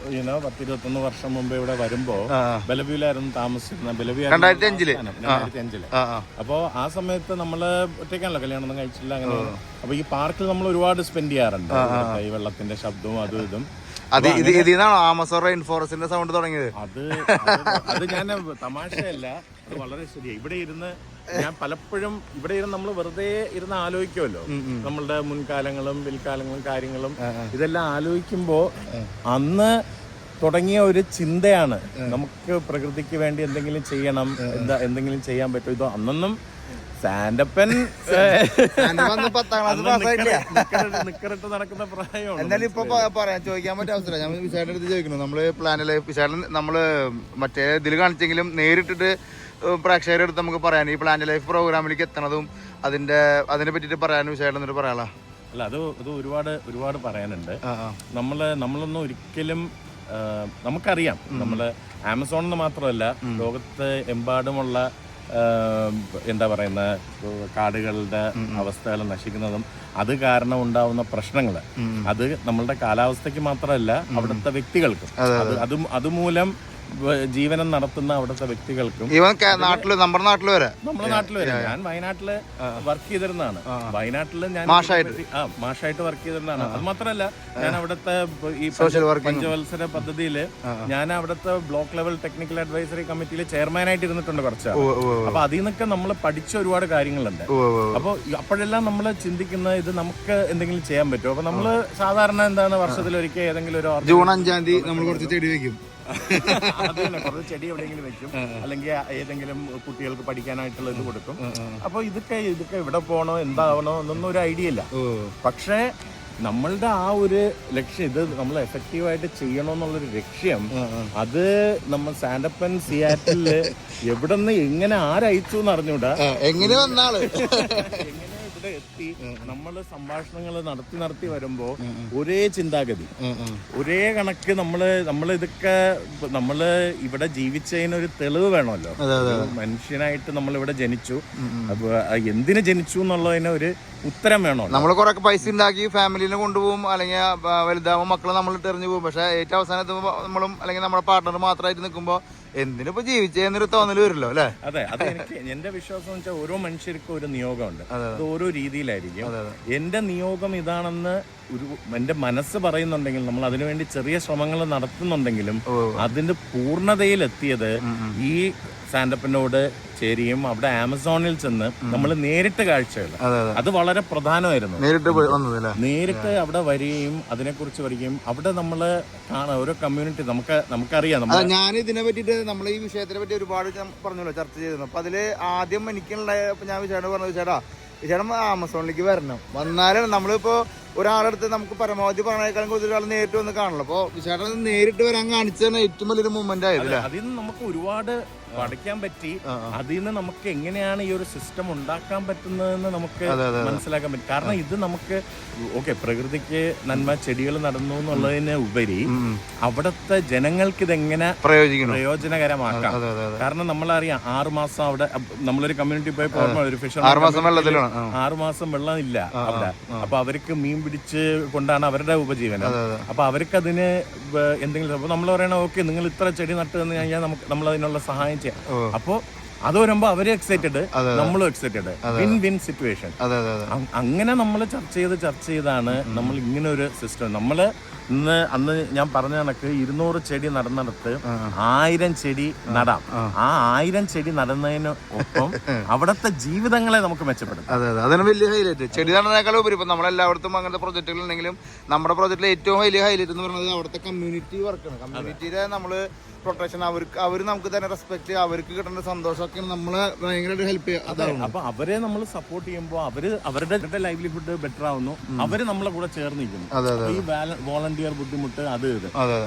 10-21 വർഷം മുമ്പ് ഇവിടെ വരുമ്പോ ബെലവ്യൂലായിരുന്നു താമസിച്ചിരുന്നത്. 2005. അപ്പോ ആ സമയത്ത് നമ്മള് ഒറ്റയ്ക്കാണല്ലോ, കല്യാണം ഒന്നും കഴിച്ചില്ല അങ്ങനെ. അപ്പൊ ഈ പാർക്കിൽ നമ്മൾ ഒരുപാട് സ്പെൻഡ് ചെയ്യാറുണ്ട്, ഈ വെള്ളത്തിന്റെ ശബ്ദവും അതും ഇതും. ഇതിന്നാണോ ആമസോൺ റെയിൻ ഫോറസ്റ്റിന്റെ സൗണ്ട് തുടങ്ങിയത്? അത് ഞാൻ തമാശയല്ല, അത് വളരെ ശരിയായി. ഇവിടെ ഇരുന്ന് ഞാൻ പലപ്പോഴും ഇവിടെ ഇരുന്ന് നമ്മൾ വെറുതെ ഇരുന്ന് ആലോചിക്കുമല്ലോ, നമ്മളുടെ മുൻകാലങ്ങളും പിൽക്കാലങ്ങളും കാര്യങ്ങളും ഇതെല്ലാം ആലോചിക്കുമ്പോ അന്ന് തുടങ്ങിയ ഒരു ചിന്തയാണ്, നമുക്ക് പ്രകൃതിക്ക് വേണ്ടി എന്തെങ്കിലും ചെയ്യണം, എന്തെങ്കിലും ചെയ്യാൻ പറ്റും. ഇതോ അന്നൊന്നും സാൻഡപ്പൻ നിക്കറിട്ട് നടക്കുന്ന പ്രായമാണ്. എന്നാലും ഇപ്പൊ പറയാൻ ചോദിക്കാൻ പറ്റിയ അവസരം ഞാൻ വിശാലിന്റെ അടുത്ത് ചോദിക്കുന്നു. നമ്മള് പ്ലാൻ ലൈഫ് വിശാലൻ നമ്മള് മറ്റേ ഇതിൽ കാണിച്ചെങ്കിലും നേരിട്ടിട്ട് പ്രേക്ഷകരുടെ അടുത്ത് നമുക്ക് പറയാൻ ഈ പ്ലാൻ ലൈഫ് പ്രോഗ്രാമിലേക്ക് എത്തണതും അതിനെ പറ്റിട്ട് പറയാനും വിശാലൻ എന്നിട്ട് പറയാളാ. അല്ല, അത് ഒരുപാട് പറയാനുണ്ട്. നമ്മളൊന്നും ഒരിക്കലും നമുക്കറിയാം, നമ്മള് ആമസോൺ എന്ന് മാത്രമല്ല ലോകത്ത് എമ്പാടുമുള്ള എന്താ പറയുന്ന കാടുകളുടെ അവസ്ഥകൾ നശിക്കുന്നതും അത് കാരണം ഉണ്ടാവുന്ന പ്രശ്നങ്ങൾ, അത് നമ്മളുടെ കാലാവസ്ഥയ്ക്ക് മാത്രമല്ല അവിടുത്തെ വ്യക്തികൾക്കും, അതുമൂലം ജീവനം നടത്തുന്ന അവിടുത്തെ വ്യക്തികൾക്കും. നമ്മുടെ നാട്ടിൽ വരെ ഞാൻ വയനാട്ടില് വർക്ക് ചെയ്തിരുന്നതാണ്. വയനാട്ടില് ഞാൻ മാഷായിട്ട് വർക്ക് ചെയ്തിരുന്നതാണ്. അത് മാത്രമല്ല, ഞാൻ അവിടുത്തെ ഈ പഞ്ചവത്സര പദ്ധതിയില് ഞാൻ അവിടുത്തെ ബ്ലോക്ക് ലെവൽ ടെക്നിക്കൽ അഡ്വൈസറി കമ്മിറ്റിയിൽ ചെയർമാനായിട്ട് ഇരുന്നിട്ടുണ്ട് കുറച്ച്. അപ്പൊ അതിൽ നിന്നൊക്കെ നമ്മൾ പഠിച്ച ഒരുപാട് കാര്യങ്ങളുണ്ട്. അപ്പൊ അപ്പോഴെല്ലാം നമ്മൾ ചിന്തിക്കുന്ന ഇത് നമുക്ക് എന്തെങ്കിലും ചെയ്യാൻ പറ്റുമോ? അപ്പൊ നമ്മള് സാധാരണ എന്താണ് വർഷത്തിലൊരിക്കൽ ഏതെങ്കിലും ഒരു ജൂൺ 5-ാം തീയതി നമ്മൾ കുറച്ച് ചെടി വെക്കും, കുറച്ച് ചെടി എവിടെയെങ്കിലും വെക്കും, അല്ലെങ്കിൽ ഏതെങ്കിലും കുട്ടികൾക്ക് പഠിക്കാനായിട്ടുള്ള ഇത് കൊടുക്കും. അപ്പൊ ഇതൊക്കെ എവിടെ പോകണോ എന്താവണോ എന്നൊന്നും ഒരു ഐഡിയ ഇല്ല. പക്ഷേ നമ്മളുടെ ആ ഒരു ലക്ഷ്യം, ഇത് നമ്മൾ എഫക്റ്റീവായിട്ട് ചെയ്യണമെന്നുള്ളൊരു ലക്ഷ്യം, അത് നമ്മൾ സാൻഡപ്പൻ സിയാറ്റില് എവിടെ നിന്ന് എങ്ങനെ ആരയച്ചു എന്ന് അറിഞ്ഞൂടാ, എങ്ങനെ വന്നാള് ഇവിടെ എത്തി നമ്മള് സംഭാഷണങ്ങൾ നടത്തി വരുമ്പോ ഒരേ ചിന്താഗതി, ഒരേ കണക്ക് നമ്മള് ഇതൊക്കെ നമ്മള് ഇവിടെ ജീവിച്ചതിനൊരു തെളിവ് വേണമല്ലോ. മനുഷ്യനായിട്ട് നമ്മളിവിടെ ജനിച്ചു, അപ്പൊ എന്തിനു ജനിച്ചു എന്നുള്ളതിന് ഒരു ഉത്തരം വേണോ. നമ്മൾ കുറെ പൈസ ഉണ്ടാക്കി ഫാമിലിനെ കൊണ്ടുപോകും, അല്ലെങ്കിൽ വലുതാവുമ്പോൾ മക്കളെ നമ്മൾ തെരഞ്ഞു പോകും. പക്ഷെ ഏറ്റവും അവസാനത്ത് നമ്മളും അല്ലെങ്കിൽ നമ്മുടെ പാർട്ട്ണർ മാത്രമായിട്ട് നിൽക്കുമ്പോ എന്തിനിപ്പോ ജീവിച്ചെന്നൊരു തോന്നല് വരുമല്ലോ അല്ലെ? അതെ, അത് എനിക്ക് എന്റെ വിശ്വാസം എന്ന് വെച്ചാൽ ഓരോ മനുഷ്യർക്കും ഒരു നിയോഗമുണ്ട്, അത് ഓരോ രീതിയിലായിരിക്കും. എന്റെ നിയോഗം ഇതാണെന്ന് എന്റെ മനസ്സ് പറയുന്നുണ്ടെങ്കിൽ, നമ്മൾ അതിനുവേണ്ടി ചെറിയ ശ്രമങ്ങൾ നടത്തുന്നുണ്ടെങ്കിലും അതിന്റെ പൂർണ്ണതയിലെത്തിയത് ഈ സ്റ്റാൻഡപ്പിനോട് ചേരുകയും അവിടെ ആമസോണിൽ ചെന്ന് നമ്മൾ നേരിട്ട് കാഴ്ചകൾ അത് വളരെ പ്രധാനമായിരുന്നു. നേരിട്ട് അവിടെ വരികയും അതിനെക്കുറിച്ച് വരികയും അവിടെ നമ്മൾ ഓരോ കമ്മ്യൂണിറ്റി നമുക്കറിയാം. ഞാൻ ഇതിനെ പറ്റിയിട്ട് നമ്മൾ ഈ വിഷയത്തിനെ പറ്റി ഒരുപാട് പറഞ്ഞല്ലോ, ചർച്ച ചെയ്തിരുന്നു. അപ്പൊ അതില് ആദ്യം എനിക്കുള്ള ഞാൻ വിചാരം പറഞ്ഞു, ചേട്ടൻ ആമസോണിലേക്ക് വരണം, വന്നാലും നമ്മളിപ്പോ ഒരാളടുത്ത് നമുക്ക് പരമാവധി പറഞ്ഞേക്കാളും കൂടുതൽ ഒരാൾ നേരിട്ട് വന്ന് കാണല്ലോ. അപ്പൊ വിശേഷം നേരിട്ട് വരാൻ കാണിച്ചതാണ് ഏറ്റവും വലിയൊരു മൂവ്മെന്റ് ആയത്. അതിൽ നിന്ന് നമുക്ക് ഒരുപാട് പഠിക്കാൻ പറ്റി. അതിൽ നിന്ന് നമുക്ക് എങ്ങനെയാണ് ഈ ഒരു സിസ്റ്റം ഉണ്ടാക്കാൻ പറ്റുന്നതെന്ന് നമുക്ക് മനസ്സിലാക്കാൻ പറ്റും. കാരണം ഇത് നമുക്ക് പ്രകൃതിക്ക് നന്മ, ചെടികൾ നടന്നു എന്നുള്ളതിന് ഉപരി അവിടുത്തെ ജനങ്ങൾക്ക് ഇതെങ്ങനെ പ്രയോജനകരമാക്കാം. കാരണം നമ്മളറിയാം 6 മാസം അവിടെ നമ്മളൊരു കമ്മ്യൂണിറ്റി പോയപ്പോ ഒരു ഫിഷർ 6 മാസം വെള്ളം ഇല്ല അവിടെ. അപ്പൊ അവർക്ക് മീൻ പിടിച്ച് കൊണ്ടാണ് അവരുടെ ഉപജീവനം. അപ്പൊ അവർക്ക് അതിന് എന്തെങ്കിലും അപ്പൊ നമ്മൾ പറയണ നിങ്ങൾ ഇത്ര ചെടി നട്ടു എന്ന് കഴിഞ്ഞാൽ നമ്മൾ അതിനുള്ള സഹായം ചെയ്യാം. അപ്പോ അത് വരുമ്പോ അവര് എക്സൈറ്റഡ്, നമ്മളും എക്സൈറ്റഡ്, വിൻ വിൻ സിറ്റുവേഷൻ. അങ്ങനെ നമ്മൾ ചർച്ച ചെയ്താണ് നമ്മൾ ഇങ്ങനെ ഒരു സിസ്റ്റം. നമ്മള് അന്ന് ഞാൻ പറഞ്ഞ കണക്ക് 200 ചെടി നടന്നിടത്ത് 1000 ചെടി നടാം. ആ 1000 ചെടി നടുന്നതിന് ഒപ്പം അവിടുത്തെ ജീവിതങ്ങളെ നമുക്ക് മെച്ചപ്പെടും. അതാണ് വലിയ ഹൈലൈറ്റ്. ചെടി നടന്നേക്കാളും ഉപരി ഇപ്പൊ നമ്മളെല്ലായിടത്തും അങ്ങനത്തെ പ്രൊജക്ടുകൾ ഉണ്ടെങ്കിലും നമ്മുടെ പ്രൊജക്റ്റിലെ ഏറ്റവും വലിയ ഹൈലൈറ്റ് എന്ന് പറയുന്നത് അവിടുത്തെ കമ്മ്യൂണിറ്റി വർക്കാണ്. കമ്മ്യൂണിറ്റിയിലെ നമ്മള് പ്രൊട്ടക്ഷൻ, അവർ നമുക്ക് തന്നെ റെസ്പെക്ട്, അവർക്ക് കിട്ടേണ്ട സന്തോഷമൊക്കെ നമ്മളെ ഭയങ്കരമായിട്ട് ഹെൽപ്പ് ചെയ്യും. അപ്പൊ അവരെ നമ്മൾ സപ്പോർട്ട് ചെയ്യുമ്പോൾ അവരുടെ ലൈവ്ലിഹുഡ് ബെറ്റർ ആവുന്നു, അവര് നമ്മളെ കൂടെ ചേർന്നിരിക്കുന്നു. ഈ വോളണ്ടിയർ ബുദ്ധിമുട്ട് അത്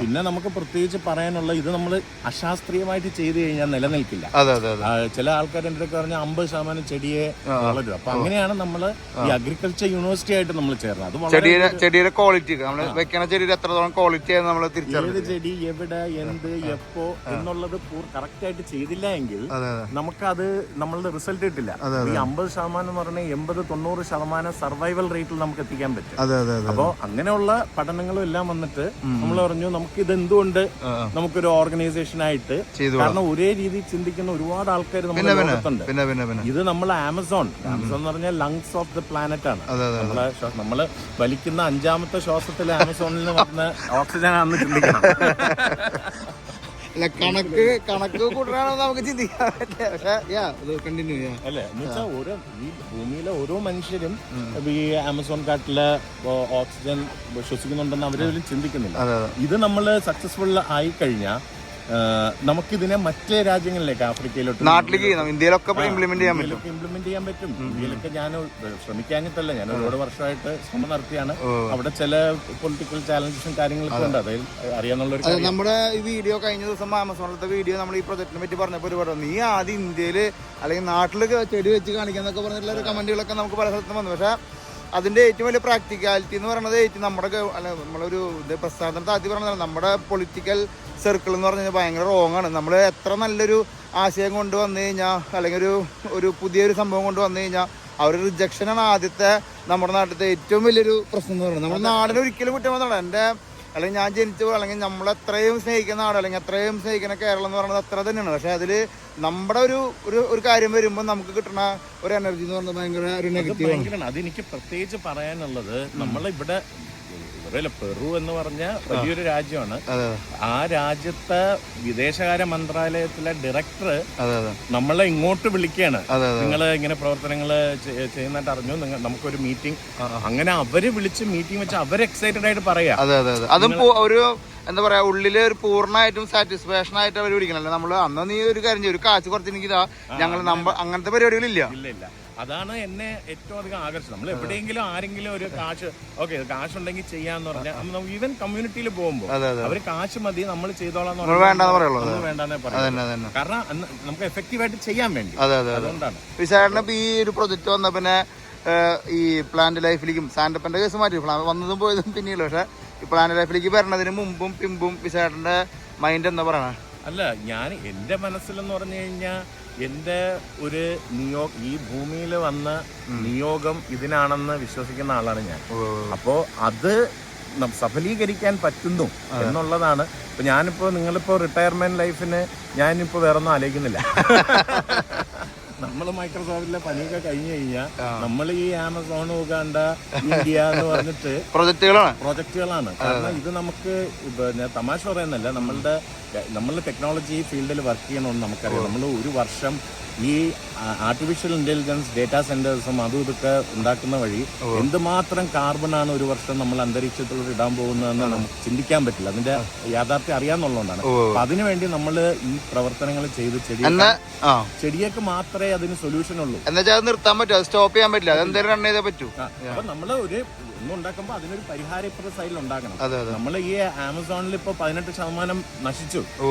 പിന്നെ നമുക്ക് പ്രത്യേകിച്ച് പറയാനുള്ള ഇത് നമ്മൾ അശാസ്ത്രീയമായിട്ട് ചെയ്തു കഴിഞ്ഞാൽ നിലനിൽക്കില്ല. ചില ആൾക്കാർ എൻ്റെ അടുത്ത് പറഞ്ഞാൽ 50% ചെടിയെ വളരും. അപ്പൊ അങ്ങനെയാണ് നമ്മൾ ഈ അഗ്രികൾച്ചർ യൂണിവേഴ്സിറ്റി ആയിട്ട് നമ്മൾ ചേർന്നത്. അത് ചെടിയുടെ ക്വാളിറ്റി, നമ്മൾ വെക്കുന്ന ചെടിയുടെ എത്രത്തോളം ക്വാളിറ്റി ആണ് നമ്മൾ തിരിച്ചറിയുന്നത്. ഏത് ചെടി എവിടെ എന്ത് എപ്പോ എന്നുള്ളത് കറക്റ്റ് ആയിട്ട് ചെയ്തില്ല എങ്കിൽ നമുക്കത് നമ്മളുടെ റിസൾട്ട് കിട്ടില്ല. ഈ 50% എന്ന് പറഞ്ഞാൽ 80-90% സർവൈവൽ റേറ്റിൽ നമുക്ക് എത്തിക്കാൻ പറ്റും. അപ്പോ അങ്ങനെയുള്ള പഠനങ്ങളും എല്ലാം വന്നിട്ട് നമ്മൾ പറഞ്ഞു നമുക്ക് ഇത് എന്തുകൊണ്ട് നമുക്കൊരു ഓർഗനൈസേഷൻ ആയിട്ട്, കാരണം ഒരേ രീതിയിൽ ചിന്തിക്കുന്ന ഒരുപാട് ആൾക്കാർ നമ്മുടെ ലോകത്തുണ്ട്. ഇത് നമ്മൾ ആമസോൺ എന്ന് പറഞ്ഞാൽ ലങ്സ് ഓഫ് ദ പ്ലാനറ്റ് ആണ്. നമ്മള് വലിക്കുന്ന 5ാമത്തെ ശ്വാസത്തിൽ ആമസോണിൽ നിന്ന് വരുന്ന ഓക്സിജൻ ആണെന്ന് ചിന്തിക്കണം. കണക്ക് കൂട്ടാണോ നമുക്ക് ചിന്തിക്കാൻ പറ്റില്ല. അല്ലെ എന്ന് വെച്ചാൽ ഓരോ ഈ ഭൂമിയിലെ ഓരോ മനുഷ്യരും ഈ ആമസോൺ കാട്ടിലെ ഓക്സിജൻ ശ്വസിക്കുന്നുണ്ടെന്ന് അവരൊന്നും ചിന്തിക്കുന്നില്ല. ഇത് നമ്മൾ സക്സസ്ഫുൾ ആയി കഴിഞ്ഞാൽ നമുക്കിതിനെ മറ്റേ രാജ്യങ്ങളിലേക്ക്, ആഫ്രിക്കയിലോട്ട്, നാട്ടിലേക്ക്, ഇന്ത്യയിലൊക്കെ ഇംപ്ലിമെന്റ് ചെയ്യാൻ പറ്റും. ഇന്ത്യയിലൊക്കെ ഞാൻ ശ്രമിക്കാഞ്ഞിട്ടല്ല, ഞാൻ ഒരുപാട് വർഷമായിട്ട് ശ്രമം നടത്തിയാണ്. അവിടെ ചില പൊളിറ്റിക്കൽ ചാലഞ്ചസും കാര്യങ്ങളൊക്കെ ഉണ്ട്, അതായത് അറിയാന്നുള്ളൊരു. നമ്മുടെ ഈ വീഡിയോ കഴിഞ്ഞ ദിവസം ആമസോണിലത്തെ വീഡിയോ നമ്മൾ ഈ പ്രൊജക്ടിനെ പറ്റി പറഞ്ഞപ്പോൾ ഒരുപാട് നീ ആദ്യം ഇന്ത്യയില് അല്ലെങ്കിൽ നാട്ടില് ചെടി വെച്ച് കാണിക്കാന്നൊക്കെ പറഞ്ഞിട്ടുള്ള ഒരു കമന്റുകളൊക്കെ നമുക്ക് പല സ്ഥലത്തും വന്നു. പക്ഷെ അതിന്റെ ഏറ്റവും വലിയ പ്രാക്ടിക്കാലിറ്റി എന്ന് പറയുന്നത് നമ്മുടെ നമ്മളൊരു പ്രസ്ഥാനത്തിന് താത്തി പറഞ്ഞാൽ നമ്മുടെ പൊളിറ്റിക്കൽ സർക്കിൾ എന്ന് പറഞ്ഞു കഴിഞ്ഞാൽ ഭയങ്കര റോങ് ആണ്. നമ്മൾ എത്ര നല്ലൊരു ആശയം കൊണ്ടുവന്നു കഴിഞ്ഞാൽ അല്ലെങ്കിൽ ഒരു പുതിയൊരു സംഭവം കൊണ്ടുവന്നു കഴിഞ്ഞാൽ അവർ റിജക്ഷനാണ് ആദ്യത്തെ നമ്മുടെ നാട്ടിലത്തെ ഏറ്റവും വലിയൊരു പ്രശ്നം എന്ന് പറയുന്നത്. നമ്മുടെ നാടിനെ ഒരിക്കലും കുറ്റം വന്നതാണ്. അല്ലെങ്കിൽ ഞാൻ ജനിച്ചു അല്ലെങ്കിൽ നമ്മളെത്രയും സ്നേഹിക്കുന്ന നാട് അല്ലെങ്കിൽ അത്രയും സ്നേഹിക്കുന്ന കേരളം എന്ന് പറയുന്നത് അത്ര തന്നെയാണ്. പക്ഷെ അതിൽ നമ്മുടെ ഒരു കാര്യം വരുമ്പോൾ നമുക്ക് കിട്ടുന്ന ഒരു എനർജി എന്ന് പറയുന്നത് ഭയങ്കര ഒരു നെഗറ്റീവ്. അതെനിക്ക് പ്രത്യേകിച്ച് പറയാനുള്ളത്, നമ്മളിവിടെ പെറു എന്ന് പറഞ്ഞ വലിയൊരു രാജ്യമാണ്. ആ രാജ്യത്തെ വിദേശകാര്യ മന്ത്രാലയത്തിലെ ഡയറക്ടർ നമ്മളെ ഇങ്ങോട്ട് വിളിക്കുകയാണ്, നിങ്ങൾ ഇങ്ങനെ പ്രവർത്തനങ്ങൾ ചെയ്യുന്നതായിട്ട് അറിഞ്ഞു, നമുക്കൊരു മീറ്റിംഗ്. അങ്ങനെ അവര് വിളിച്ച് മീറ്റിംഗ് വെച്ച് അവര് എക്സൈറ്റഡ് ആയിട്ട് പറയാം. അതും ഒരു എന്താ പറയാ, ഉള്ളില് ഒരു പൂർണ്ണമായിട്ടും സാറ്റിസ്ഫാക്ഷൻ ആയിട്ട് അവർ വിളിക്കണല്ലോ. നമ്മള് അന്ന് നീ ഒരു കാര്യം ചെയ്യും, ഒരു കാശ് കുറച്ചെനിക്ക് ഞങ്ങൾ അങ്ങനത്തെ പരിപാടികളില്ല. ഇല്ല, അതാണ് എന്നെ ഏറ്റവും അധികം ആകർഷിച്ചത്. നമ്മൾ എവിടെയെങ്കിലും ആരെങ്കിലും ഒരു കാശുണ്ടെങ്കിൽ ചെയ്യാന്ന് പറഞ്ഞാൽ, ഈവൻ കമ്മ്യൂണിറ്റിയിൽ പോകുമ്പോൾ അവര് കാശ് മതി നമ്മൾ ചെയ്തോളാം വേണ്ടെന്നേ പറയുള്ളൂ. കാരണം നമുക്ക് എഫക്റ്റീവായിട്ട് ചെയ്യാൻ വേണ്ടി. അതുകൊണ്ടാണ് വിശാഖിന് ഈ ഒരു പ്രൊജക്ട് വന്ന പിന്നെ ഈ പ്ലാന്റ് ലൈഫിലേക്കും സാൻഡപ്പന്റെ കേസ് മാറ്റി വന്നതും പോയതും പിന്നെയല്ലോ. പക്ഷെ ഈ പ്ലാന്റ് ലൈഫിലേക്ക് വരണതിന് മുമ്പും പിമ്പും വിശാഖിന്റെ മൈൻഡ് എന്താ പറയണ? അല്ല, ഞാൻ എൻ്റെ മനസ്സിലെന്ന് പറഞ്ഞു കഴിഞ്ഞാൽ എൻ്റെ ഒരു ഈ ഭൂമിയിൽ വന്ന നിയോഗം ഇതിനാണെന്ന് വിശ്വസിക്കുന്ന ആളാണ് ഞാൻ. അപ്പോൾ അത് സഫലീകരിക്കാൻ പറ്റുന്നു എന്നുള്ളതാണ്. ഇപ്പൊ നിങ്ങളിപ്പോ റിട്ടയർമെന്റ് ലൈഫിന് ഞാനിപ്പോ വേറൊന്നും ആലോചിക്കുന്നില്ല. നമ്മൾ നമ്മൾ മൈക്രോസോഫ്റ്റിലെ പണിയൊക്കെ കഴിഞ്ഞു കഴിഞ്ഞാൽ നമ്മൾ ഈ ആമസോൺ ഉഗാണ്ട ഇന്ത്യ എന്ന് പറഞ്ഞിട്ട് പ്രൊജക്ടുകളാണ്. കാരണം ഇത് നമുക്ക് ഞാൻ തമാശ പറയുന്നല്ല, നമ്മൾ ടെക്നോളജി ഫീൽഡിൽ വർക്ക് ചെയ്യണമെന്ന് നമുക്കറിയാം. നമ്മൾ ഒരു വർഷം ഈ ആർട്ടിഫിഷ്യൽ ഇന്റലിജൻസ് ഡേറ്റാ സെന്റേഴ്സും അതും ഇതൊക്കെ ഉണ്ടാക്കുന്ന വഴി എന്തുമാത്രം കാർബണാണ് ഒരു വർഷം നമ്മൾ അന്തരീക്ഷത്തിലൂടെ ഇടാൻ പോകുന്നതെന്ന് നമുക്ക് ചിന്തിക്കാൻ പറ്റില്ല. അതിന്റെ യാഥാർത്ഥ്യം അറിയാന്നുള്ളതുകൊണ്ടാണ്. അപ്പൊ അതിനുവേണ്ടി നമ്മൾ ഈ പ്രവർത്തനങ്ങൾ ചെയ്ത് ചെടിയൊക്കെ മാത്രമേ അതിന് സൊല്യൂഷൻ ഉള്ളൂ. എന്നുവെച്ചാൽ നിർത്താൻ പറ്റുമോ? സ്റ്റോപ്പ് ചെയ്യാൻ പറ്റില്ല. അതെന്തായാലും റൺ ചെയ്തേ പറ്റൂ. അപ്പൊ നമ്മള് ഒന്നും ഉണ്ടാക്കുമ്പോൾ അതിനൊരു പരിഹാരം ഇപ്പുറത്തെ സൈഡിൽ ഉണ്ടാക്കണം. നമ്മൾ ഈ ആമസോണിൽ ഇപ്പൊ 18% നശിച്ചു.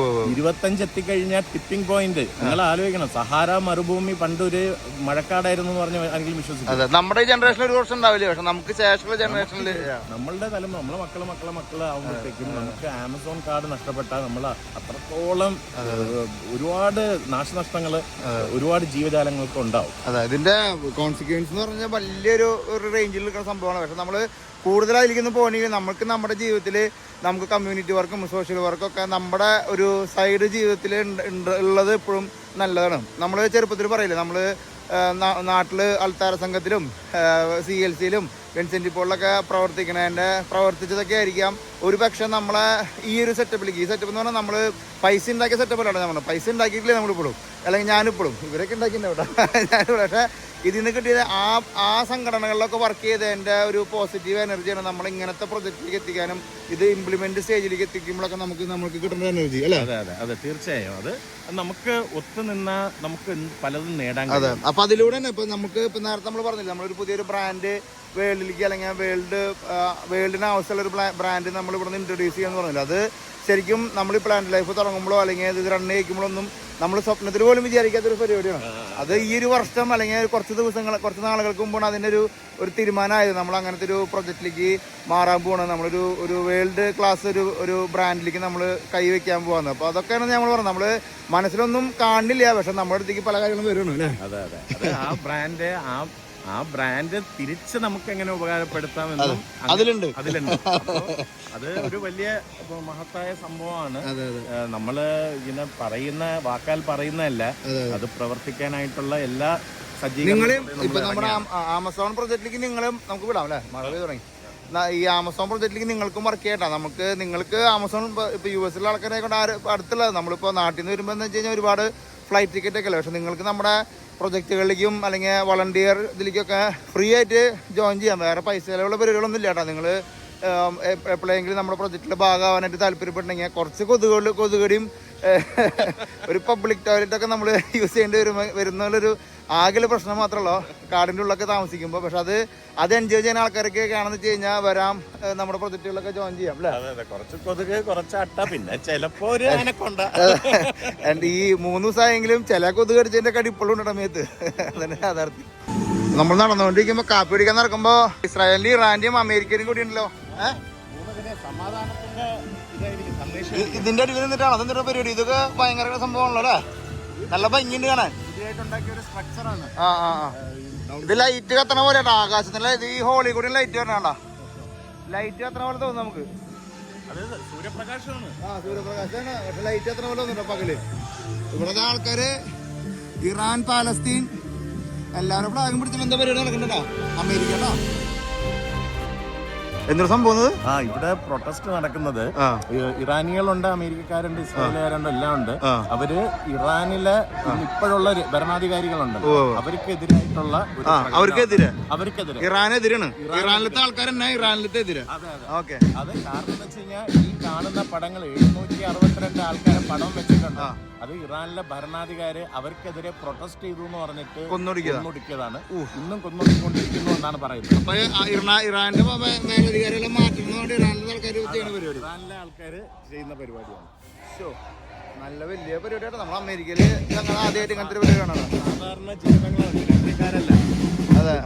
25 എത്തിക്കഴിഞ്ഞാൽ ടിപ്പിംഗ് പോയിന്റ്. നിങ്ങൾ ആലോചിക്കണം, സഹാര മരുഭൂമി പണ്ടൊരു മഴക്കാടായിരുന്നു എന്ന് പറഞ്ഞ ആരെങ്കിലും വിശ്വസിക്കും? നമ്മുടെ ജനറേഷനിൽ ഒരു വർഷം ഉണ്ടാവില്ല, പക്ഷെ നമുക്ക് ശേഷമുള്ള ജനറേഷനിൽ നമ്മളുടെ തലമുറ, നമ്മളെ മക്കള് ആവുമ്പോഴത്തേക്കും നമുക്ക് ആമസോൺ കാർഡ് നഷ്ടപ്പെട്ടാൽ നമ്മൾ അത്രത്തോളം ഒരുപാട് നാശനഷ്ടങ്ങൾ ഒരുപാട് ജീവജാലങ്ങൾക്ക് ഉണ്ടാവും. അതെ, ഇതിന്റെ കോൺസിക്വൻസ് എന്ന് പറഞ്ഞാൽ വലിയൊരു റേഞ്ചിൽ നിൽക്കുന്ന സംഭവമാണ്. പക്ഷെ നമ്മള് കൂടുതലായിരിക്കുന്ന പോകണമെങ്കിൽ നമുക്ക് നമ്മുടെ ജീവിതത്തിൽ നമുക്ക് കമ്മ്യൂണിറ്റി വർക്കും സോഷ്യൽ വർക്കും ഒക്കെ നമ്മുടെ ഒരു സൈഡ് ജീവിതത്തിൽ ഉള്ളത് എപ്പോഴും നല്ലതാണ്. നമ്മൾ ചെറുപ്പത്തിൽ പറയില്ലേ, നമ്മൾ നാട്ടിൽ അൾത്താര സംഘത്തിലും CLCയിലും വിൻസെന്റ് പോളിലൊക്കെ പ്രവർത്തിച്ചതൊക്കെ ആയിരിക്കാം ഒരു പക്ഷെ നമ്മളെ ഈ ഒരു സെറ്റപ്പിലേക്ക്. ഈ സെറ്റപ്പ് എന്ന് പറഞ്ഞാൽ നമ്മൾ പൈസ ഉണ്ടാക്കിയ സെറ്റപ്പിലാണ്. നമ്മൾ പൈസ ഉണ്ടാക്കിയിട്ടില്ലേ നമ്മളിപ്പോഴും, അല്ലെങ്കിൽ ഞാനിപ്പോഴും, ഇവരൊക്കെ ഉണ്ടാക്കിയിട്ടുണ്ടാവും ഞാനിവിടെ. പക്ഷേ ഇതിൽ നിന്ന് കിട്ടിയത് ആ സംഘടനകളിലൊക്കെ വർക്ക് ചെയ്തതിൻ്റെ ഒരു പോസിറ്റീവ് എനർജിയാണ് നമ്മൾ ഇങ്ങനത്തെ പ്രൊജക്റ്റിലേക്ക് എത്തിക്കാനും ഇത് ഇംപ്ലിമെന്റ് സ്റ്റേജിലേക്ക് എത്തിക്കുമ്പോഴൊക്കെ നമുക്ക് കിട്ടുന്ന എനർജി അല്ലേ? അതെ തീർച്ചയായും. അത് നമുക്ക് ഒത്തുനിന്ന നമുക്ക് പലതും നേടാൻ. അതെ, അപ്പൊ അതിലൂടെ തന്നെ ഇപ്പൊ നമുക്ക് ഇപ്പൊ നേരത്തെ നമ്മൾ പറഞ്ഞില്ല, നമ്മളൊരു പുതിയൊരു ബ്രാൻഡ് വേൾഡിലേക്ക് അല്ലെങ്കിൽ വേൾഡിന് ആവശ്യമുള്ള ഒരു ബ്രാൻഡ് നമ്മൾ ഇവിടെ നിന്ന് ഇൻട്രൊഡ്യൂസ് ചെയ്യാന്ന് പറഞ്ഞില്ല. അത് ശരിക്കും നമ്മൾ ഈ പ്ലാന്റ് ലൈഫ് തുടങ്ങുമ്പോഴോ അല്ലെങ്കിൽ ഇത് റൺ ചെയ്യിക്കുമ്പോഴൊന്നും നമ്മൾ സ്വപ്നത്തിൽ പോലും വിചാരിക്കാത്തൊരു പരിപാടിയാണ്. അത് ഈ ഒരു വർഷം അല്ലെങ്കിൽ കുറച്ച് നാളുകൾക്ക് മുമ്പാണ് അതിൻ്റെ ഒരു തീരുമാനമായത്. നമ്മൾ അങ്ങനത്തെ ഒരു പ്രൊജക്റ്റിലേക്ക് മാറാൻ പോകണം. നമ്മളൊരു വേൾഡ് ക്ലാസ് ഒരു ബ്രാൻഡിലേക്ക് നമ്മൾ കൈവയ്ക്കാൻ പോകുന്നത്. അപ്പോൾ അതൊക്കെയാണ് നമ്മൾ പറഞ്ഞത്. നമ്മൾ മനസ്സിലൊന്നും കാണില്ല, പക്ഷെ നമ്മുടെ അടുത്തേക്ക് പല കാര്യങ്ങളും വരുന്നു അല്ലേ? അതെ, ആ ബ്രാൻഡ് തിരിച്ച് നമുക്ക് എങ്ങനെ ഉപകാരപ്പെടുത്താമെന്നും അതിലുണ്ട്. അത് ഒരു വലിയ മഹത്തായ സംഭവമാണ്. നമ്മള് ഇങ്ങനെ വാക്കാൽ പറയുന്നതല്ല, അത് പ്രവർത്തിക്കാനായിട്ടുള്ള എല്ലാ സജ്ജീകരണങ്ങളും. ഇപ്പൊ നമ്മുടെ ആമസോൺ പ്രൊജക്റ്റിലേക്ക് നിങ്ങളും നമുക്ക് വിടാം അല്ലേ? മഴ തുടങ്ങി. ഈ ആമസോൺ പ്രൊജക്റ്റിലേക്ക് നിങ്ങൾക്കും വർക്ക് ചെയ്യട്ടാ. നിങ്ങൾക്ക് ആമസോൺ ഇപ്പൊ US ആൾക്കാരെ കൊണ്ട് അടുത്തുള്ളത്. നമ്മളിപ്പോ നാട്ടിൽ നിന്ന് വരുമ്പോ എന്ന് വെച്ച് കഴിഞ്ഞാൽ ഒരുപാട് ഫ്ലൈറ്റ് ടിക്കറ്റ് ഒക്കെ അല്ലേ. പക്ഷെ നിങ്ങൾക്ക് നമ്മുടെ പ്രൊജക്റ്റുകളിലേക്കും അല്ലെങ്കിൽ വളണ്ടിയർ ഇതിലേക്കൊക്കെ ഫ്രീ ആയിട്ട് ജോയിൻ ചെയ്യാം. വേറെ പൈസ ചിലവുള്ള പരിപാടികളൊന്നും ഇല്ല കേട്ടോ. നിങ്ങൾ എപ്പോഴെങ്കിലും നമ്മുടെ പ്രൊജക്റ്റിൽ ഭാഗമാവാനായിട്ട് താല്പര്യപ്പെട്ടുണ്ടെങ്കിൽ കുറച്ച് കൊതുകടിയും ഒരു പബ്ലിക് ടോയ്ലറ്റൊക്കെ നമ്മൾ യൂസ് ചെയ്യേണ്ടി വരുന്നൊരു ആകെ പ്രശ്നം മാത്രമല്ലോ കാടിൻ്റെ ഉള്ളിലൊക്കെ താമസിക്കുമ്പോൾ. പക്ഷെ അത് എൻജോയ് ചെയ്യുന്ന ആൾക്കാരൊക്കെ കാണുന്ന വെച്ച് കഴിഞ്ഞാൽ വരാം, നമ്മുടെ പ്രൊജക്റ്റുകളൊക്കെ ജോയിൻ ചെയ്യാം അല്ലേ? കുറച്ച് കൊതുക്, കുറച്ച് അട്ട, പിന്നെ ചിലപ്പോ ഈ 3 ദിവസമായെങ്കിലും ചില കൊതുക് അടിച്ചതിന്റെ കടി ഇപ്പോഴും ഉണ്ട് സമയത്ത്. അതന്നെ യാഥാർത്ഥ്യം. നമ്മൾ നടന്നുകൊണ്ടിരിക്കുമ്പോ കാപ്പി പിടിക്കാൻ നടക്കുമ്പോ ഇസ്രായേലിന്റെയും ഇറാന്റെയും അമേരിക്കയും കൂടി ഉണ്ടല്ലോ. ഇതിന്റെ അടിയിൽ നിന്നിട്ടാണ് അതെന്താ പരിപാടി? ഇതൊക്കെ ഭയങ്കര സംഭവമാണല്ലോ അല്ലേ? നല്ല ഭംഗിയുണ്ട് കാണാൻ. ഇത് ലൈറ്റ് കത്തണ പോലെ ആകാശത്തിലെ ഇത് ഈ ഹോളി കൂടി ലൈറ്റ് വരണ ലൈറ്റ് കത്തണ പോലെ തോന്നും നമുക്ക്. സൂര്യപ്രകാശമാണ്. സൂര്യപ്രകാശമാണ്. പക്ഷെ ലൈറ്റ് കത്തണ പോലെ തോന്നുന്നുണ്ടോ പകല്? ഇവിടുത്തെ ആൾക്കാര് ഇറാൻ, പാലസ്തീൻ എല്ലാവരും ഫ്ലാഗും പിടിച്ചിട്ട് എന്താ പരിപാടി നടക്കണ്ടോ? അമേരിക്ക എന്തൊരു സംഭവം ഇവിടെ പ്രൊട്ടസ്റ്റ് നടക്കുന്നത്. ഇറാനികളുണ്ട്, അമേരിക്കക്കാരുണ്ട്, ഇസ്രായേലുകാരുണ്ട്, എല്ലാം ഉണ്ട്. അവര് ഇറാനിലെ ഇപ്പോഴുള്ള ഭരണാധികാരികളുണ്ട്, അവർക്കെതിരായിട്ടുള്ള അവർക്കെതിരെ ഇറാനെതിരാണ്. ഇറാനിലത്തെ ആൾക്കാർ തന്നെ ഇറാനിലത്തെ എതിരെ. ഓക്കെ, അത് കാരണം എന്ന് വെച്ച് കഴിഞ്ഞാൽ ഈ കാണുന്ന പടങ്ങൾ 762 ആൾക്കാരെ പടം വെച്ചിട്ടുണ്ട്. അത് ഇറാനിലെ ഭരണാധികാരി അവർക്കെതിരെ പ്രൊട്ടസ്റ്റ് ചെയ്തു എന്ന് പറഞ്ഞിട്ട് കൊന്നൊടുക്കിയതാണ്. ഇന്നും കൊന്നൊടുക്കിക്കൊണ്ടിരിക്കുന്നു എന്നാണ് പറയുന്നത്. ഇറാനിലെ ആൾക്കാര് ചെയ്യുന്ന പരിപാടിയാണ്. നല്ല വലിയ പരിപാടിയാണ്. നമ്മൾ അമേരിക്കയില് ആദ്യമായിട്ട് ഇങ്ങനത്തെ പരിപാടിയാണ്. സാധാരണ ജനങ്ങളല്ല, അതെ.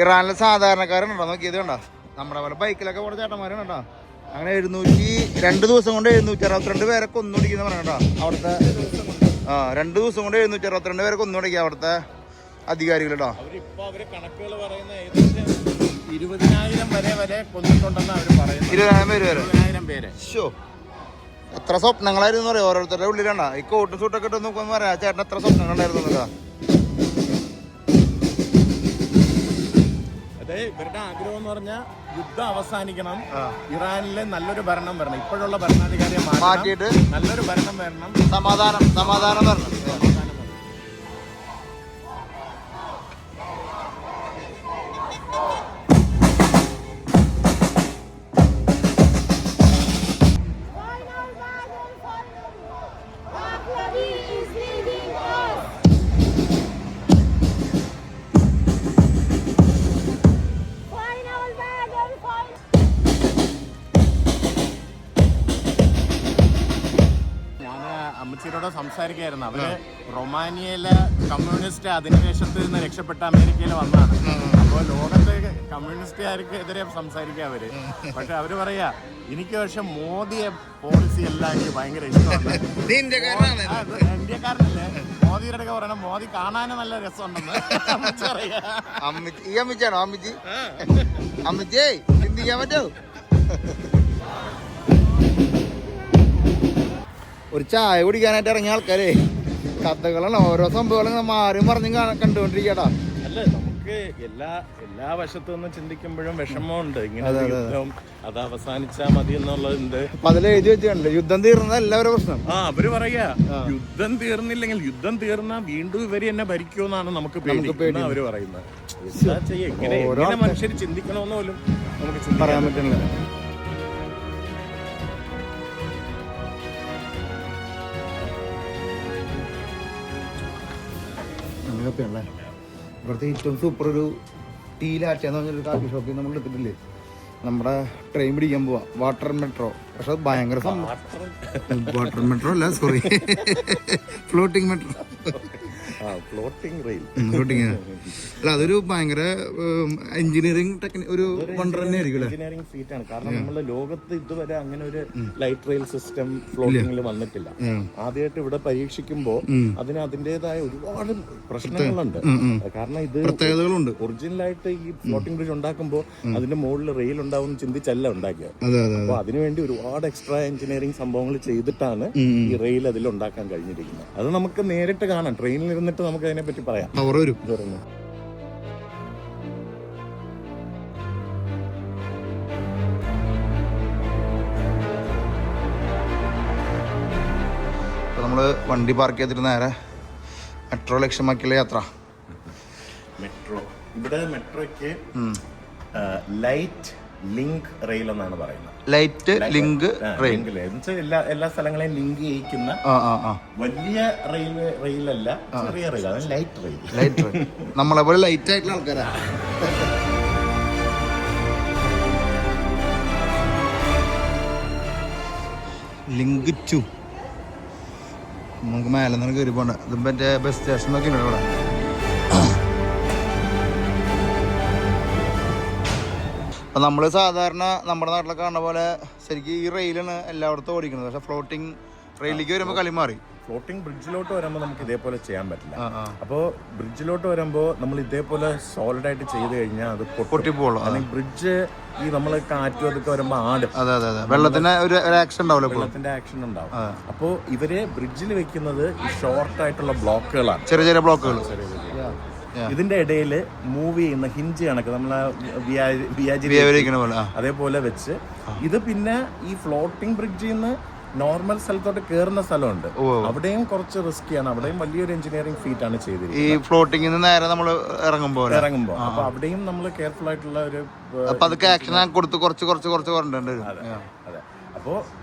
ഇറാനിലെ സാധാരണക്കാരുണ്ടോ നോക്കിയത് കണ്ടോ? നമ്മുടെ പോലെ ബൈക്കിലൊക്കെ കുറച്ച് ചേട്ടന്മാരാണ് കേട്ടോ. അങ്ങനെ 2 ദിവസം കൊണ്ട് 762 പേരെ കൊന്നൊടിക്കുന്ന പറയട്ടോ അവിടുത്തെ. 2 ദിവസം കൊണ്ട് 762 പേരെ കൊന്നൊടിക്കുക അവിടുത്തെ അധികാരികൾ കേട്ടോ. 20,000 വരെ കൊന്നിട്ടുണ്ടെന്ന് അവർ പറയുന്നു. 20,000 പേര്. എത്ര സ്വപ്നങ്ങളായിരുന്നു പറയാം ഓരോരുത്തരുടെ ഉള്ളിലാണ്ടാ. ഈ കോട്ടും സൂട്ടൊക്കെ ഇട്ട് നോക്കുമെന്ന് പറയാം ചേട്ടൻ എത്ര സ്വപ്നങ്ങളുണ്ടായിരുന്നു. ഇവരുടെ ആഗ്രഹം എന്ന് പറഞ്ഞാൽ യുദ്ധം അവസാനിക്കണം, ഇറാനിലെ നല്ലൊരു ഭരണം വരണം, ഇപ്പോഴുള്ള ഭരണാധികാരിയെ മാറ്റിയിട്ട് നല്ലൊരു ഭരണം വരണം, സമാധാനം വരണം. അമ്മച്ചിയോട് സംസാരിക്കായിരുന്നു. അവര് റൊമാനിയയിലെ കമ്മ്യൂണിസ്റ്റ് അധിനിവേശത്തിൽ നിന്ന് രക്ഷപ്പെട്ട അമേരിക്കയിൽ വന്നതാണ്. അപ്പോൾ ലോകത്തെ കമ്മ്യൂണിസ്റ്റുകാർക്ക് എതിരെ സംസാരിക്കുക അവര്. പക്ഷെ അവര് പറയാ എനിക്ക് പക്ഷെ മോദിയെ പോളിസി എല്ലാം എനിക്ക് ഭയങ്കര ഇഷ്ടമാണ്. ഇന്ത്യക്കാരനല്ലേ, മോദിയുടെ അടുക്ക പറയണം മോദി കാണാനും നല്ല രസമുണ്ടെന്ന് ഈ അമ്മിച്ചാണോ അമ്മിച്ചേ ചിന്തിക്കാൻ പറ്റോ? ഒരു ചായ കുടിക്കാനായിട്ട് ഇറങ്ങിയ ആൾക്കാരെ കഥകളാണ്, ഓരോ സംഭവങ്ങളും മാറി മറിഞ്ഞും കണ്ടുകൊണ്ടിരിക്കട്ടാ. അല്ല, നമുക്ക് എല്ലാ വശത്തു നിന്നും ചിന്തിക്കുമ്പോഴും വിഷമമുണ്ട്. ഇങ്ങനെ യുദ്ധം അത് അവസാനിച്ചാ മതി എന്നുള്ളതുണ്ട്. അപ്പൊ അതിൽ എഴുതി വെച്ചിട്ടുണ്ട് യുദ്ധം തീർന്ന എല്ലാവരും പ്രശ്നം. അവര് പറയാ യുദ്ധം തീർന്നില്ലെങ്കിൽ യുദ്ധം തീർന്നാ വീണ്ടും ഇവര് എന്നെ ഭരിക്കുമെന്നാണ് നമുക്ക് പേടി അവര് പറയുന്നത്. എന്താ ചെയ്യാ, ഇങ്ങനെ മനുഷ്യർ ചിന്തിക്കണമെന്ന് പോലും നമുക്ക് പറയാൻ പറ്റുന്നില്ല. ഇവിടുത്തെ ഏറ്റവും സൂപ്പർ ഒരു ടീ ലാറ്റെന്ന് പറഞ്ഞൊരു കാഫി ഷോപ്പിൽ നമ്മൾ എടുത്തിട്ടില്ലേ, നമ്മുടെ ട്രെയിൻ പിടിക്കാൻ പോവാ, വാട്ടർ മെട്രോ. പക്ഷെ അത് ഭയങ്കര വാട്ടർ മെട്രോ അല്ല, sorry, floating metro, floating rail. അല്ല, അതൊരു ഭയങ്കര എഞ്ചിനീയറിംഗ് ഒരു വണ്ടർ തന്നെ ആയിരിക്കും. എഞ്ചിനീയറിംഗ് ഫീറ്റ് ആണ്. കാരണം നമ്മള് ലോകത്ത് ഇതുവരെ അങ്ങനെ ഒരു ലൈറ്റ് റെയിൽ സിസ്റ്റം ഫ്ലോട്ടിംഗിൽ വന്നിട്ടില്ല. ആദ്യമായിട്ട് ഇവിടെ പരീക്ഷിക്കുമ്പോൾ അതിന് അതിൻ്റെതായ ഒരുപാട് പ്രശ്നങ്ങളുണ്ട്. കാരണം ഇത് പ്രത്യേകതകളുണ്ട്. ഒറിജിനലായിട്ട് ഈ ഫ്ലോട്ടിംഗ് ബ്രിഡ്ജ് ഉണ്ടാക്കുമ്പോൾ അതിന്റെ മുകളിൽ റെയിൽ ഉണ്ടാവും ചിന്തിച്ചല്ല ഉണ്ടാക്കിയത്. അപ്പൊ അതിനുവേണ്ടി ഒരുപാട് എക്സ്ട്രാ എഞ്ചിനീയറിംഗ് സംഭവങ്ങൾ ചെയ്തിട്ടാണ് ഈ റെയിൽ അതിൽ ഉണ്ടാക്കാൻ കഴിഞ്ഞിരിക്കുന്നത്. അത് നമുക്ക് നേരിട്ട് കാണാം, ട്രെയിനിൽ ഇരുന്നിട്ട് നമുക്ക് അതിനെ പറ്റി പറയാം. നമ്മള് വണ്ടി പാർക്ക് ചെയ്തിട്ട് നേരെ മെട്രോ ലക്ഷ്യമാക്കിയുള്ള യാത്ര. മെട്രോ, ഇവിടെ മെട്രോയ്ക്ക് ലൈറ്റ് ലിങ്ക് റെയിൽ എന്നാണ് പറയുന്നത്. ലൈറ്റ് ലിങ്ക് റെയിൽ എല്ലാ സ്ഥലങ്ങളെയും ലിങ്ക് ചെയ്യിക്കുന്ന വലിയ റെയിലല്ല, ചെറിയ റെയിൽ, അത് ലൈറ്റ് റെയിൽ. ലൈറ്റ് റെയിൽ നമ്മളെ പോലെ ലൈറ്റ് ആയിട്ടുള്ള ആൾക്കാരാ. ലിങ്ക് ടു നമുക്ക് മേലെ നിന്ന് കയറി പോകണ്ട. ഇത് മറ്റേ ബസ് സ്റ്റേഷൻ ഒക്കെ ഉണ്ട് ഇവിടെ. അപ്പം നമ്മൾ സാധാരണ നമ്മുടെ നാട്ടിലൊക്കെ കാണുന്ന പോലെ ശരിക്കും ഈ റെയിലാണ് എല്ലായിടത്തും ഓടിക്കുന്നത്. പക്ഷെ ഫ്ലോട്ടിംഗ് റെയിലേക്ക് വരുമ്പോൾ കളി മാറി. ഫ്ലോട്ടിംഗ് ബ്രിഡ്ജിലോട്ട് വരുമ്പോൾ നമുക്ക് ഇതേപോലെ ചെയ്യാൻ പറ്റില്ല. അപ്പോൾ ബ്രിഡ്ജിലോട്ട് വരുമ്പോൾ നമ്മൾ ഇതേപോലെ സോളിഡ് ആയിട്ട് ചെയ്ത് കഴിഞ്ഞാൽ അത് പൊട്ടിപ്പോളൂ. അല്ലെങ്കിൽ ബ്രിഡ്ജ് ഈ നമ്മൾ കാറ്റും അതൊക്കെ വരുമ്പോൾ ആടും. അതെ അതെ അതെ, വെള്ളത്തിന്റെ ഒരു ആക്ഷൻ ഉണ്ടാവില്ല, വെള്ളത്തിന്റെ ആക്ഷൻ ഉണ്ടാവും. അപ്പോൾ ഇവര് ബ്രിഡ്ജിൽ വെക്കുന്നത് ഈ ഷോർട്ട് ആയിട്ടുള്ള ബ്ലോക്കുകളാണ്, ചെറിയ ചെറിയ ബ്ലോക്കുകൾ. ഇതിന്റെ ഇടയിൽ മൂവ് ചെയ്യുന്ന ഹിഞ്ച് കണക്ക് നമ്മളെ അതേപോലെ വെച്ച് ഇത് പിന്നെ ഈ ഫ്ലോട്ടിംഗ് ബ്രിഡ്ജിൽ നിന്ന് നോർമൽ സ്ഥലത്തോട്ട് കയറുന്ന സ്ഥലമുണ്ട്, അവിടെയും കുറച്ച് റിസ്കിയാണ്. അവിടെയും വലിയൊരു എഞ്ചിനീയറിംഗ് ഫീറ്റ് ആണ് ചെയ്തിരിക്കുന്നത്. ഈ ഫ്ലോട്ടിംഗ് നേരെ നമ്മൾ ഇറങ്ങുമ്പോ അപ്പൊ അവിടെയും നമ്മൾ കെയർഫുൾ ആയിട്ടുള്ള ഒരു അതെ. അപ്പോ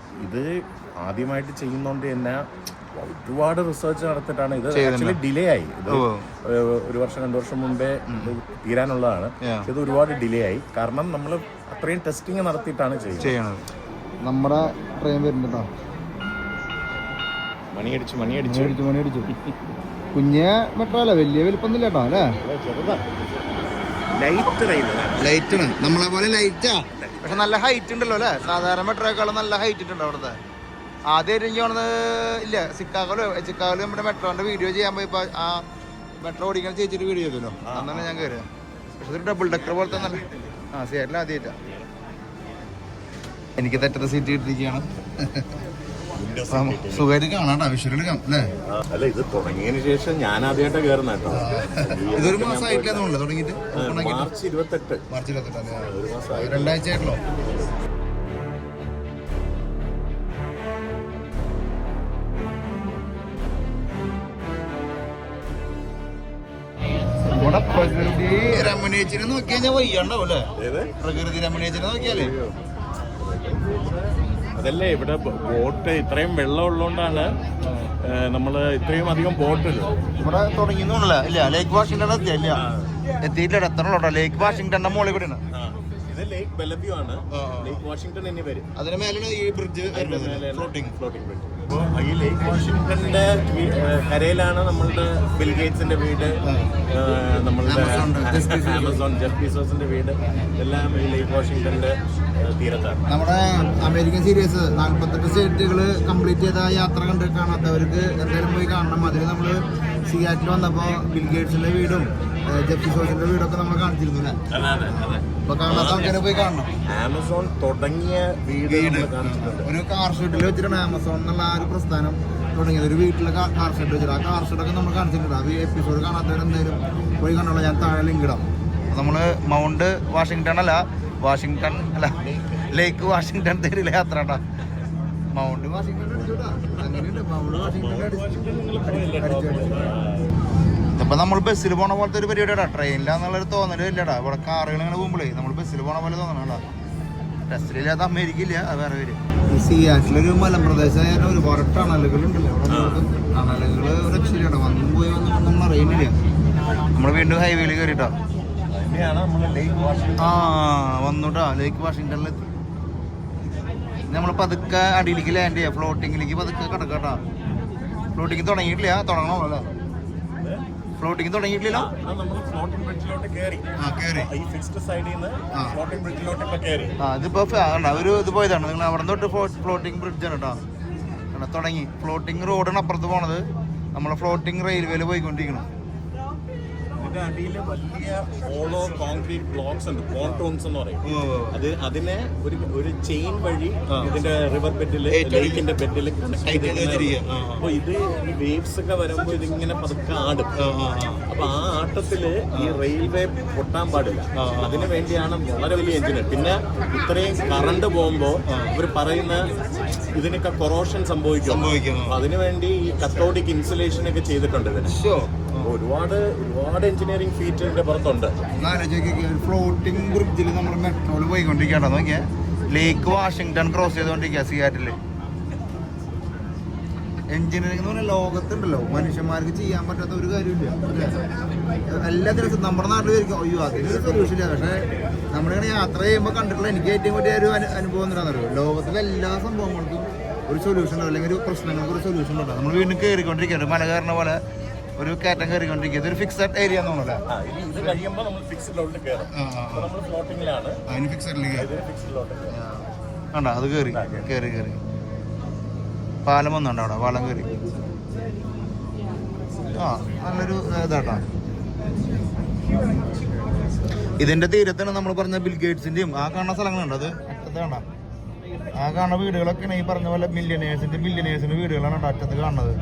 ഇത് ആദ്യമായിട്ട് ചെയ്യുന്നോണ്ട് തന്നെ ഒരുപാട് റിസർച്ച് നടത്തിയിട്ടാണ് ഇത് ആക്ച്വലി ഡിലേ ആയി. ഇത് 1 വർഷം 2 വർഷം മുമ്പേ തീരാനുള്ളതാണ്. ഇത് ഒരുപാട് ഡിലേ ആയി, കാരണം നമ്മൾ അത്രയും ടെസ്റ്റിംഗ് നടത്തിയിട്ടാണ് ചെയ്യുന്നത്. നമ്മുടെ ട്രെയിൻ വരുന്നുണ്ടോ? മണിയടിച്ചു. കുഞ്ഞ മെട്രോ അല്ല, വലിയ വലിപ്പൊന്നുമില്ല കേട്ടോ അല്ലേ? ലൈറ്റ് ആണ്, നമ്മളെ പോലെ ലൈറ്റാ. പക്ഷെ നല്ല ഹൈറ്റ് ഉണ്ടല്ലോ അല്ലേ? സാധാരണ മെട്രോയെക്കാളും നല്ല ഹൈറ്റ് ഉണ്ട് അവിടുത്തെ. ആദ്യമായിട്ട് എനിക്ക് തോന്നുന്നത് ഇല്ല, ചിക്കാഗോയിൽ നമ്മുടെ മെട്രോന്റെ വീഡിയോ ചെയ്യാൻ പോയപ്പോ ആ മെട്രോ ഓടിക്കാൻ ചേച്ചിട്ട് വീഡിയോ ചെയ്തല്ലോ, അന്നാണ് ഞാൻ കയറിയത്. പക്ഷെ ഒരു ഡബിൾ ഡെക്കർ പോലത്തെ നല്ല സീറ്റിൽ ആദ്യമായിട്ടാ. എനിക്ക് തെറ്റത്തെ സീറ്റ് കിട്ടിയിരിക്കുകയാണ്. സുഖമായിട്ട് കാണാണ്ടാ വിഷ്വൽ എടുക്കാം അല്ലേ? അല്ല, ഇത് തുടങ്ങിയതിന് ശേഷം ഞാൻ ആദ്യമായിട്ട് കയറുന്ന കേട്ടോ. ഇതൊരു മാസമായിട്ടില്ല തുടങ്ങിയിട്ട്. മാർച്ച് 28. മാർച്ച് 28 ഒരു മാസമായി. 2 ആഴ്ചയായിട്ടല്ലോ. ഇവിടെ പ്രകൃതി രമണീയച്ചിനെ നോക്കി കഴിഞ്ഞാൽ വയ്യാണ്ടാവും അല്ലേ? പ്രകൃതി രമണീയച്ചിനെ നോക്കിയാലേ. അതല്ലേ ഇവിടെ ബോട്ട് ഇത്രയും വെള്ളം ഉള്ളതുകൊണ്ടാണ് നമ്മൾ ഇത്രയും അധികം ബോട്ട് ഇവിടെ തുടങ്ങിയെന്നല്ല ഇല്ല. ലേക്ക് വാഷിംഗ്ടൺ എത്തിയില്ല, എത്തിയില്ല. എത്തണല്ലോ ലേക്ക് വാഷിംഗ്ടണിന്റെ മുകളിൽ കൂടെയാണ്. ഇത് ലേക്ക് ബെലവ്യൂ ആണ്. ലേക്ക് വാഷിംഗ്ടൺ എന്നീ പേര്. അതിന് മേലാണ് ഈ ബ്രിഡ്ജ് ഫ്ലോട്ടിംഗ് ബ്രിഡ്ജ്. അപ്പോൾ ഈ ലേക്ക് വാഷിംഗ്ടണിന്റെ കരയിലാണ് നമ്മളുടെ ബിൽ ഗേറ്റ്സിന്റെ വീട്, നമ്മളുടെ ആമസോൺ ജെഫ് ബീസോസിന്റെ വീട് എല്ലാം ഈ ലേക്ക് വാഷിംഗ്ടണിന്റെ തീരത്താണ്. നമ്മുടെ അമേരിക്കൻ സീരീസ് 48 സ്റ്റേറ്റുകൾ കംപ്ലീറ്റ് ചെയ്ത യാത്ര കണ്ട് കാണാത്തവർക്ക് എന്തായാലും പോയി കാണണം. അതിൽ നമ്മൾ സിയാറ്റിൽ വന്നപ്പോൾ ബിൽ ഗേറ്റ്സിന്റെ വീടും ജെഫ് ബീസോസിന്റെ വീടൊക്കെ നമ്മൾ കാണിച്ചിരുന്നു അല്ലേ? അപ്പൊ കാണാത്ത ആൾക്കാരെ പോയി കാണണം. ആമസോൺ തുടങ്ങിയ വീട് ഒരു കാർ ഷെഡിൽ വെച്ചിട്ടാണ് ആമസോൺ എന്നുള്ള ആ ഒരു പ്രസ്ഥാനം തുടങ്ങിയത്. ഒരു വീട്ടിലെ കാർ ഷെഡ് വെച്ചിട്ട് ആ കാർ ഷെഡൊക്കെ നമ്മൾ കാണിച്ചിട്ടുണ്ട്. ആ എപ്പിസോഡ് കാണാത്തവരെന്തായാലും പോയി കാണുള്ളൂ. ഞാൻ താഴെ ലിങ്ക് ഇടാം. നമ്മൾ മൗണ്ട് വാഷിംഗ്ടൺ അല്ല, വാഷിംഗ്ടൺ അല്ല, ലേക്ക് വാഷിംഗ്ടൺ തേരിയിലെ യാത്ര കേട്ടോ. മൗണ്ട് വാഷിംഗ്ടൺ അങ്ങനെയുണ്ട്. മൗണ്ട് വാഷിംഗ്ടൺ ഇപ്പൊ നമ്മൾ ബസ്സിൽ പോണ പോലത്തെ ഒരു പരിപാടിയാ. ട്രെയിനിലാന്നുള്ളൊരു തോന്നലും ഇല്ലടാ. ഇവിടെ കാറുകൾ ഇങ്ങനെ പോകുമ്പോഴേ നമ്മൾ ബസ്സിൽ പോണ പോലെ തോന്നണ. ടെസ്റ്റിലില്ലാത്ത അമേരിക്ക ഇല്ല, അത് വേറെ പേര്. ഈ സിയാറ്റിലൊരു മലമ്പ്രദേശമായ ഒരുപാട് ടണലുകളുണ്ടല്ലോ. ടണലുകൾ രക്ഷയില്ല. വന്നും പോയി നമ്മൾ അറിയുന്നില്ല. നമ്മൾ വീണ്ടും ഹൈവേയിൽ കയറിട്ടോ. ആ വന്നുട്ടാ ലേക്ക് വാഷിംഗ്ടണിലെത്തി. നമ്മൾ പതുക്കെ അടിയിലേക്ക് ലാൻഡ് ചെയ്യാം. ഫ്ലോട്ടിങ്ങിലേക്ക് പതുക്കെ കിടക്കാട്ടാ. ഫ്ലോട്ടിങ് തുടങ്ങിയിട്ടില്ല, തുടങ്ങണോ അല്ലേ? ഫ്ലോട്ടിങ് തുടങ്ങിയിട്ടില്ല. ഇതിപ്പോ ഒരു ഇത് പോയതാണ്. നിങ്ങൾ അവിടെ തൊട്ട് ഫ്ലോട്ടിങ് ബ്രിഡ്ജാണ് കേട്ടോ. തുടങ്ങി ഫ്ലോട്ടിങ് റോഡാണ് അപ്പുറത്ത് പോണത്. നമ്മളെ ഫ്ലോട്ടിങ് റെയിൽവേയിൽ പോയിക്കൊണ്ടിരിക്കണം. അടിയിൽ വലിയ ഹോളോ കോൺക്രീറ്റ് ബ്ലോക്സ് ഉണ്ട്, പോൺടൂൺസ് എന്ന് പറയും. അതിനെ ഒരു ചെയിൻ വഴി ഇതിന്റെ റിവർ ബെഡില് ലേക്കിന്റെ ബെഡിൽ അപ്പൊ ഇത് ഈ വേവ്സ് ഒക്കെ വരുമ്പോ ഇതിങ്ങനെ പതുക്കെ ആടും. അപ്പൊ ആ ആട്ടത്തില് ഈ റെയിൽവേ പൊട്ടാൻ പാടില്ല. അതിനു വേണ്ടിയാണ് വളരെ വലിയ എഞ്ചിന്. പിന്നെ ഇത്രയും കറണ്ട് പോകുമ്പോ ഇവർ പറയുന്ന ഇതിനൊക്കെ കൊറോഷൻ സംഭവിക്കും. അതിനുവേണ്ടി ഈ കത്തോഡിക് ഇൻസുലേഷൻ ഒക്കെ ചെയ്തിട്ടുണ്ട് ഇതിന്. ഒരുപാട് എഞ്ചിനീയറിംഗ് ഫീറ്റിന്റെ പുറത്തുണ്ട്. ഫ്ലോട്ടിംഗ് ബ്രിഡ്ജിൽ നമ്മൾ മെട്രോയിൽ പോയിക്കൊണ്ടിരിക്കട്ടോ. നോക്കിയാ ലേക്ക് വാഷിംഗ്ടൺ ക്രോസ് ചെയ്തുകൊണ്ടിരിക്കുക സിയാറ്റില്. എഞ്ചിനീയറിംഗ് എന്ന് പറഞ്ഞാൽ ലോകത്തുണ്ടല്ലോ മനുഷ്യന്മാർക്ക് ചെയ്യാൻ പറ്റാത്ത ഒരു കാര്യമില്ല. എല്ലാത്തിനും നമ്മുടെ നാട്ടിൽ വരിക്കും അയ്യോ അതിനൊരു സൊല്യൂഷൻ ഇല്ല. പക്ഷേ നമ്മളിങ്ങനെ യാത്ര ചെയ്യുമ്പോൾ കണ്ടിട്ടുള്ള എനിക്ക് ഏറ്റവും വലിയ ഒരു അനുഭവം എന്താണെന്നറിയോ, ലോകത്തിലെ എല്ലാ സംഭവങ്ങൾക്കും ഒരു സൊല്യൂഷൻ ഉണ്ടാവും, അല്ലെങ്കിൽ ഒരു പ്രശ്നങ്ങൾക്ക് ഒരു സൊല്യൂഷൻ ഉണ്ടാവും. നമ്മൾ വീണ്ടും കയറിക്കൊണ്ടിരിക്കുകയാണ്. മല കയറുന്ന പോലെ ഒരു കയറ്റം കയറിക്കൊണ്ടിരിക്കുക. ഇതൊരു ഫിക്സഡ് ഏരിയ എന്നാണല്ലേ? ഇത് കഴിയുമ്പോൾ നമ്മൾ ഫിക്സഡിലോട്ട് കയറും. നമ്മൾ ഫ്ലോട്ടിങ്ങിലാണ്. അതിന് ഫിക്സഡിലേക്ക് വേണ്ട. അത് കയറി പാലം വന്നുണ്ട് അവിടെ. പാലം കയറി നല്ലൊരു ഇതാട്ടാ. ഇതിന്റെ തീരത്താണ് നമ്മൾ പറഞ്ഞ ബിൽ ഗേറ്റ്സിന്റെയും ആ കാണുന്ന സ്ഥലങ്ങളുണ്ട്. അത് അറ്റത്ത് കാണാം. ആ കാണുന്ന വീടുകളൊക്കെയാണ് ഈ പറഞ്ഞ പോലെ ബില്യനേഴ്സിന്റെ വീടുകളാണ് അറ്റത്ത് കാണുന്നത്.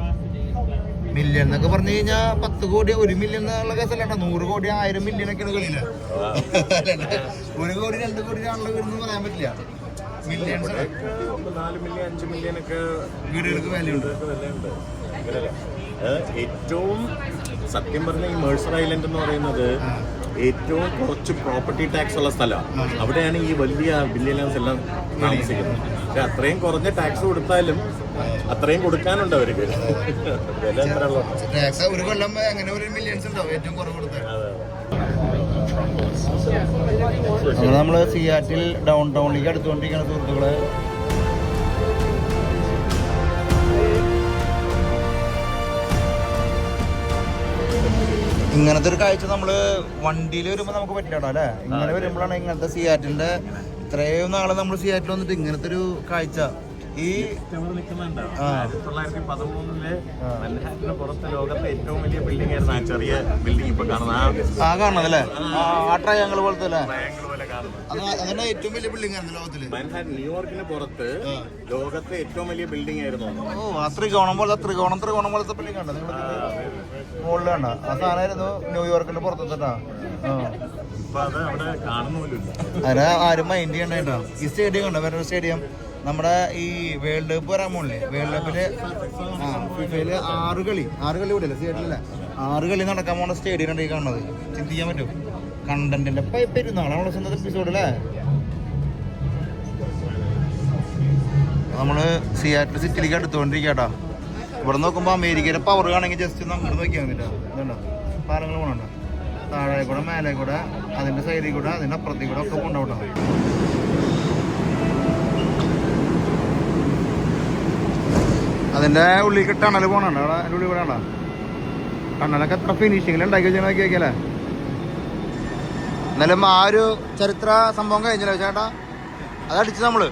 മില്യൺ എന്നൊക്കെ പറഞ്ഞു കഴിഞ്ഞാൽ 10 കോടി 1 മില്യൺ എന്നുള്ള കേസല്ല. 100 കോടി 1000 മില്യൺ ഒക്കെയാണ് കളിയില്ല. 1 കോടി 2 കോടി ആളുടെ വീടെന്ന് പറയാൻ പറ്റില്ല. മില്യൺസ് 4 മില്യൺ 5 മില്യൺ ഒക്കെ വീടുകൾക്ക് വിലയുണ്ട്. ഏറ്റവും സത്യം പറഞ്ഞ ഈ മേഴ്സർ ഐലൻഡ് എന്ന് പറയുന്നത് ഏറ്റവും കുറച്ച് പ്രോപ്പർട്ടി ടാക്സ് ഉള്ള സ്ഥലമാണ്. അവിടെയാണ് ഈ വലിയ ബില്യനേഴ്സ് എല്ലാം താമസിക്കുന്നത്. പക്ഷെ അത്രയും കുറഞ്ഞ ടാക്സ് കൊടുത്താലും അത്രയും കൊടുക്കാനുണ്ട് അവർക്ക്. ഒരു കൊല്ലം അങ്ങനെ ഒരു മില്യൺസ് ഉണ്ടാവും ഏറ്റവും കുറവ് കൊടുത്താൽ. അങ്ങനെ നമ്മൾ സിയാറ്റിൽ ഡൗൺ ടൗണിലേക്ക് അടുത്തുകൊണ്ടിരിക്കുന്ന സുഹൃത്തുക്കളെ. ഇങ്ങനത്തെ ഒരു കാഴ്ച നമ്മൾ വണ്ടിയിൽ വരുമ്പോൾ നമുക്ക് പറ്റില്ല അല്ലേ? ഇങ്ങനെ വരുമ്പോഴാണ് ഇങ്ങനത്തെ സിയാറ്റിൻ്റെ ഇത്രയും നാളെ നമ്മൾ സിയാറ്റിൽ വന്നിട്ട് ഇങ്ങനത്തെ ഒരു കാഴ്ച ഈ 1913 മൻഹാറ്റന് പുറത്ത് ലോകത്തെ ഏറ്റവും വലിയ ബിൽഡിംഗ് ആയിരുന്നു ആ ചെറിയ ബിൽഡിംഗ് ഇപ്പൊ കാണുന്നത്. കാണുന്നല്ലേ ആ ട്രയാങ്കിൾ പോലത്തെ അല്ലേ? ട്രയാങ്കിൾ പോലെ കാണുന്നത് അങ്ങനെ ഏറ്റവും വലിയ ബിൽഡിംഗ് ആയിരുന്നു ലോകത്തില്. മൻഹാറ്റൻ ന്യൂയോർക്കിന് പുറത്ത് ലോകത്തെ ഏറ്റവും വലിയ ബിൽഡിംഗ് ആയിരുന്നു. ഓ ആ ത്രികോണം പോലത്തെ ബിൽഡിംഗ് കണ്ടോ നിങ്ങൾ? മുകളിൽ കണ്ട ആ സാധനമായിരുന്നു ന്യൂയോർക്കിന്റെ പുറത്തെത്താ. അതിനെ ആരും മൈൻഡ് ചെയ്യണ്ടോ? ഈ സ്റ്റേഡിയം കണ്ടോ? വേറൊരു സ്റ്റേഡിയം നമ്മുടെ ഈ വേൾഡ് കപ്പ് വരാൻ പോണില്ലേ? വേൾഡ് കപ്പില് ഫിഫയില് 6 കളി കൂടെ അല്ലേ സ്റ്റേഡിയല്ലേ? 6 കളി നടക്കാൻ പോണ സ്റ്റേഡിയം ആണ് ഈ കാണുന്നത്. ചിന്തിക്കാൻ പറ്റും. കണ്ടന്റിന്റെ പെരുന്നാളാണ് നമ്മുടെ സ്വന്തം എപ്പിസോഡ് അല്ലേ? നമ്മള് സിയാറ്റിൽ സിറ്റിയിലേക്ക് അടുത്തുകൊണ്ടിരിക്കട്ടാ. ഇവിടെ നോക്കുമ്പോ അമേരിക്കയുടെ പവർ ആണെങ്കിൽ ജസ്റ്റ് ഒന്ന് അങ്ങോട്ട് നോക്കിയാൽ മതി. ഇതുണ്ടോ പാലങ്ങൾ പോകണുണ്ടോ? താഴെ കൂടെ മേലെ കൂടെ അതിന്റെ സൈഡിൽ കൂടെ അതിന്റെ അപ്പുറത്തിൽ കൂടെ ഒക്കെ കൊണ്ടുപോകണം. അതിന്റെ ഉള്ളിൽ ടണൽ പോകണുണ്ട്. അവിടെ അതിന്റെ ഉള്ളിൽ കൂടെ ഉണ്ടോ? ടണലൊക്കെ എത്ര ഫിനിഷിങ്ങിൽ ഉണ്ടാക്കി വെച്ചാൽ നോക്കി നോക്കിയാലേ. എന്നാലും ആ ഒരു ചരിത്ര സംഭവം കഴിഞ്ഞല്ലോ ചേട്ടാ, അതടിച്ച് നമ്മള്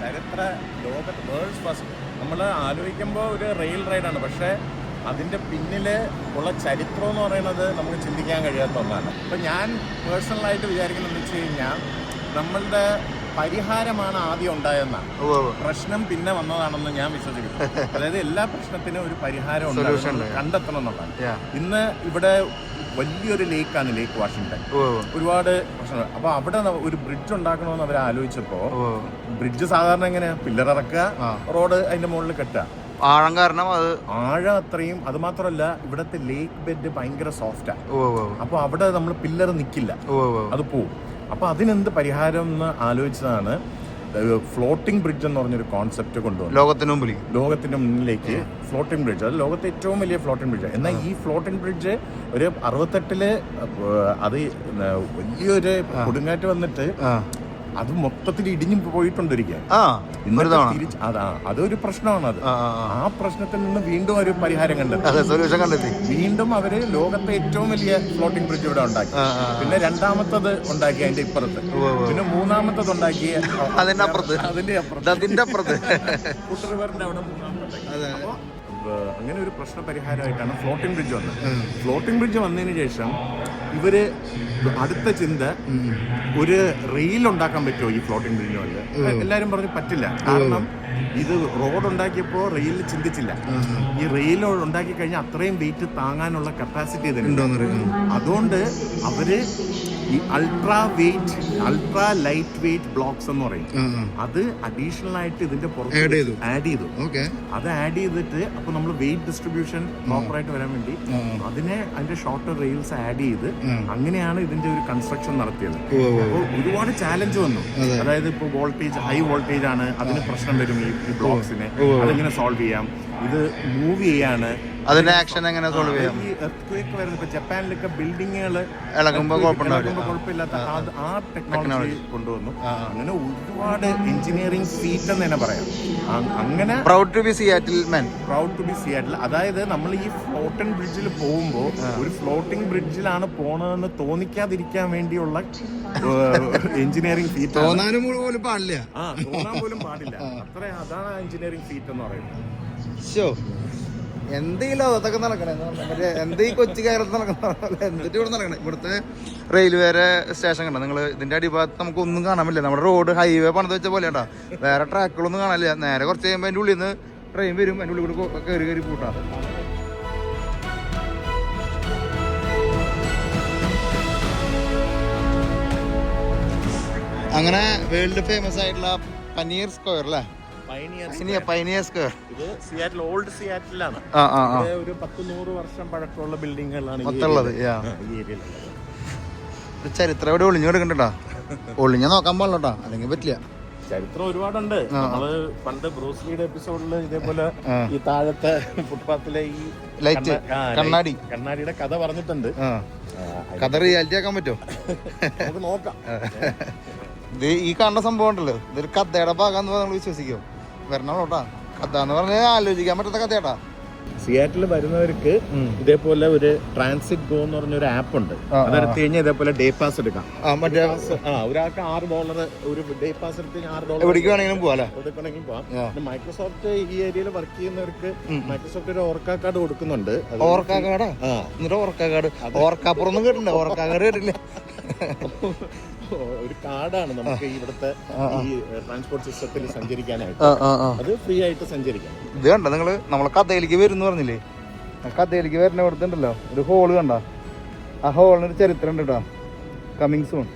ചരിത്ര ലോകത്ത് വേൾഡ് ഫസ്റ്റ് നമ്മൾ ആലോചിക്കുമ്പോൾ ഒരു റെയിൽ റൈഡാണ്, പക്ഷേ അതിൻ്റെ പിന്നിൽ ഉള്ള ചരിത്രം എന്ന് പറയുന്നത് നമുക്ക് ചിന്തിക്കാൻ കഴിയാത്ത ഒന്നാണ്. അപ്പം ഞാൻ പേഴ്സണലായിട്ട് വിചാരിക്കുന്നത് വെച്ച് കഴിഞ്ഞാൽ നമ്മളുടെ പരിഹാരമാണ് ആദ്യം ഉണ്ടായെന്നാണ്, പ്രശ്നം പിന്നെ വന്നതാണെന്ന് ഞാൻ വിശ്വസിക്കുന്നു. അതായത് എല്ലാ പ്രശ്നത്തിനും ഒരു പരിഹാരം കണ്ടെത്തണം എന്നുള്ളതാണ്. ഇന്ന് ഇവിടെ വലിയൊരു ലേക്കാണ് ലേക്ക് വാഷിംഗ്ടൺ. ഒരുപാട് പ്രശ്നങ്ങൾ. അപ്പോൾ അവിടെ ഒരു ബ്രിഡ്ജ് ഉണ്ടാക്കണമെന്ന് അവർ ആലോചിച്ചപ്പോൾ ബ്രിഡ്ജ് സാധാരണ എങ്ങനെയാ പില്ലർ ഇറക്കുക, റോഡ് അതിന്റെ മുകളിൽ കെട്ടുക. ആഴം കാരണം അത് ആഴം അത്രയും. അത് മാത്രമല്ല ഇവിടത്തെ ലേക്ക് ബെഡ് ഭയങ്കര സോഫ്റ്റാ. അപ്പോൾ അവിടെ നമ്മൾ പില്ലർ നിൽക്കില്ല, അത് പോവും. അപ്പോൾ അതിനെന്ത് പരിഹാരം എന്ന് ആലോചിച്ചതാണ് ഫ്ലോട്ടിംഗ് ബ്രിഡ്ജ് എന്ന് പറഞ്ഞൊരു കോൺസെപ്റ്റ് കൊണ്ടുവന്നു ലോകത്തിന്റെ മുന്നിലേക്ക്. ഫ്ലോട്ടിംഗ് ബ്രിഡ്ജ് അത് ലോകത്തെ ഏറ്റവും വലിയ ഫ്ലോട്ടിംഗ് ബ്രിഡ്ജ്. എന്നാൽ ഈ ഫ്ലോട്ടിംഗ് ബ്രിഡ്ജ് ഒരു 68 അത് വലിയൊരു കൊടുങ്കാറ്റ് വന്നിട്ട് അത് മൊത്തത്തിൽ ഇടിഞ്ഞു പോയിട്ടൊണ്ടിരിക്കുക. അതൊരു പ്രശ്നമാണ്. അത് ആ പ്രശ്നത്തിൽ നിന്ന് വീണ്ടും ഒരു പരിഹാരം കണ്ടെത്തി. വീണ്ടും അവര് ലോകത്തെ ഏറ്റവും വലിയ ഫ്ലോട്ടിംഗ് ബ്രിഡ്ജ് ഇവിടെ ഉണ്ടാക്കി. പിന്നെ രണ്ടാമത്തത് ഉണ്ടാക്കി അതിന്റെ ഇപ്പുറത്ത്, പിന്നെ മൂന്നാമത്തത് ഉണ്ടാക്കി അതിന്റെ അപ്പുറത്ത് കുട്ടറിവറിന്റെ അവിടെ മൂന്നാമത്തെ. അങ്ങനെ ഒരു പ്രശ്ന പരിഹാരമായിട്ടാണ് ഫ്ലോട്ടിംഗ് ബ്രിഡ്ജ് വന്നത്. ഫ്ലോട്ടിംഗ് ബ്രിഡ്ജ് വന്നതിന് ശേഷം ഇവര് അടുത്ത ചിന്ത ഒരു റെയിൽ ഉണ്ടാക്കാൻ പറ്റുമോ ഈ ഫ്ലോട്ടിംഗ് ബ്രിഡ്ജ് വന്ന്. എല്ലാരും പറഞ്ഞു പറ്റില്ല, കാരണം ഇത് റോഡ് ഉണ്ടാക്കിയപ്പോൾ റെയിൽ ചിന്തിച്ചില്ല. ഈ റെയിൽ ഉണ്ടാക്കി കഴിഞ്ഞാൽ അത്രയും വെയിറ്റ് താങ്ങാനുള്ള കപ്പാസിറ്റി ഇതിനുണ്ടോ. അതുകൊണ്ട് അവര് ഈ അൾട്രാ ലൈറ്റ് വെയിറ്റ് ബ്ലോക്സ് എന്ന് പറയും, അത് അഡീഷണൽ ആയിട്ട് ഇതിന്റെ പുറത്ത് ആഡ് ചെയ്തു. അത് ആഡ് ചെയ്തിട്ട് അപ്പൊ നമ്മൾ വെയിറ്റ് ഡിസ്ട്രിബ്യൂഷൻ പ്രോപ്പർ ആയിട്ട് വരാൻ വേണ്ടി അതിന്റെ ഷോർട്ടർ റെയിൽസ് ആഡ് ചെയ്ത് അങ്ങനെയാണ് ഇതിന്റെ ഒരു കൺസ്ട്രക്ഷൻ നടത്തിയത്. അപ്പോൾ ഒരുപാട് ചാലഞ്ച് വന്നു. അതായത് ഇപ്പോൾ ഹൈ വോൾട്ടേജ് ആണ്, അതിന് പ്രശ്നം വരും ഈ ബ്ലോക്സിനെ. അതെങ്ങനെ സോൾവ് ചെയ്യാം? ഇത് മൂവ് ചെയ്യാണ്, അതിന്റെ ആക്ഷൻ എങ്ങനെ സോൾവ് ചെയ്യാം? ഈ എർത്ത് വരുന്നത് ഇപ്പൊ ജപ്പാനിലൊക്കെ ബിൽഡിങ്ങുകൾ ഇളകുമ്പോൾ കുഴപ്പമില്ലാത്ത ആ ടെക്നോളജി കൊണ്ടുവന്നു. അങ്ങനെ ഒരുപാട് എഞ്ചിനീയറിംഗ് ഫീറ്റ് എന്ന് തന്നെ പറയാം. അങ്ങനെ പ്രൗഡ് ടു ബി സിയാറ്റിൽ. അതായത് നമ്മൾ ഈ ഫ്ലോട്ടിംഗ് ബ്രിഡ്ജിൽ പോകുമ്പോൾ ഒരു ഫ്ലോട്ടിംഗ് ബ്രിഡ്ജിലാണ് പോണതെന്ന് തോന്നിക്കാതിരിക്കാൻ വേണ്ടിയുള്ള എഞ്ചിനീയറിംഗ് ഫീറ്റ്. തോന്നാൻ പോലും പാടില്ല. അത്ര അതാണ് എഞ്ചിനീയറിംഗ് ഫീറ്റ് എന്ന് പറയുന്നത്. എന്തെങ്കിലും അതൊക്കെ നടക്കണേ, എന്ത് ഈ കൊച്ചു കേരളത്തിൽ നടക്കുന്ന എന്തിട്ട് ഇവിടെ നടക്കണേ. ഇവിടുത്തെ റെയിൽവേരെ സ്റ്റേഷൻ കണ്ട നിങ്ങൾ, ഇതിന്റെ അടിഭാഗത്ത് നമുക്ക് ഒന്നും കാണാൻ പറ്റില്ല. നമ്മുടെ റോഡ് ഹൈവേ പണിത് വെച്ച പോലെ കേട്ടാ, വേറെ ട്രാക്കുകളൊന്നും കാണാനില്ല. നേരെ കുറച്ച് കഴിയുമ്പോൾ അതിൻ്റെ ഉള്ളിൽ നിന്ന് ട്രെയിൻ വരും, അതിൻ്റെ ഉള്ളിൽ കൂടെ കയറി പൂട്ടാ. അങ്ങനെ വേൾഡ് ഫേമസ് ആയിട്ടുള്ള പനീർ സ്ക്വയർ അല്ലേ? Pioneer square. ഇത് സിയാറ്റിൽ, ഓൾഡ് സിയാറ്റിലാണ്. ഒരു 100-100 വർഷം പഴക്കമുള്ള ബിൽഡിങ്ങുകളാണ് മൊത്തമുള്ളത്. ചരിത്രം ഇവിടെ ഒളിഞ്ഞു കിടക്കണ്ടാ, ഒളിഞ്ഞ നോക്കാൻ പാടില്ലട്ടാ, അല്ലെങ്കിൽ പറ്റില്ല. ചരിത്രം ഒരുപാടുണ്ട്. നമ്മള് പണ്ട് ബ്രൂസ്ലിയുടെ എപ്പിസോഡില് ഇതേപോലെ ഈ താഴത്തെ ഫുട്പാത്തിലെ ഈ ലൈറ്റ് കണ്ണാടിയുടെ കഥ പറഞ്ഞിട്ടുണ്ട്. കഥ റിയാലിറ്റി ആക്കാൻ പറ്റുമോ? നമുക്ക് നോക്കാം. ഇത് ഈ കാണുന്ന സംഭവം ഉണ്ടല്ലോ, ഇതൊരു കഥയുടെ ഭാഗം നമ്മൾ വിശ്വസിക്കും. വരണം കേട്ടാ. കഥ എന്ന് പറഞ്ഞാൽ ആലോചിക്കാൻ പറ്റാത്ത കഥയാട്ടാ. സിയാറ്റിൽ വരുന്നവർക്ക് ഇതേപോലെ ഒരു ട്രാൻസിറ്റ് ഗോ എന്ന് പറഞ്ഞ ഒരു ആപ്പ് ഉണ്ട്. അതെടുത്ത് കഴിഞ്ഞാൽ ഇതേപോലെ ഡേ പാസ് എടുക്കാം. ഒരാൾക്ക് $6 ഒരു ഡേ പാസ് എടുത്ത് കഴിഞ്ഞാൽ $6 എവിടേക്ക് വേണമെങ്കിലും പോവാം. പോവാം. മൈക്രോസോഫ്റ്റ് ഈ ഏരിയയിൽ വർക്ക് ചെയ്യുന്നവർക്ക് മൈക്രോസോഫ്റ്റ് ഒരു ഓർക്ക കാർഡ് കൊടുക്കുന്നുണ്ട്. ഓർക്ക കാർഡാ? എന്നിട്ട് ഓർക്ക കാർഡ് ഓർക്കാപ്പുറമൊന്നും കേട്ടില്ല. ഓർക്ക കാർഡ് കേട്ടില്ല. ഒരു കാർഡാണ് നമുക്ക് ഇവിടുത്തെ ഈ ട്രാൻസ്പോർട്ട് സിസ്റ്റത്തിൽ സഞ്ചരിക്കാനായിട്ട്. അത് ഫ്രീ ആയിട്ട് സഞ്ചരിക്കാം. ഇത് കണ്ട നിങ്ങള് നമ്മളെ കഥയിലേക്ക് വരുന്ന പറഞ്ഞില്ലേ, കഥയിലേക്ക് വരുന്ന ഇവിടുത്തെ ഉണ്ടല്ലോ ഒരു ഹോള് കണ്ട, ആ ഹോളിനൊരു ചരിത്രം ഉണ്ട് കേട്ടോ. Coming soon.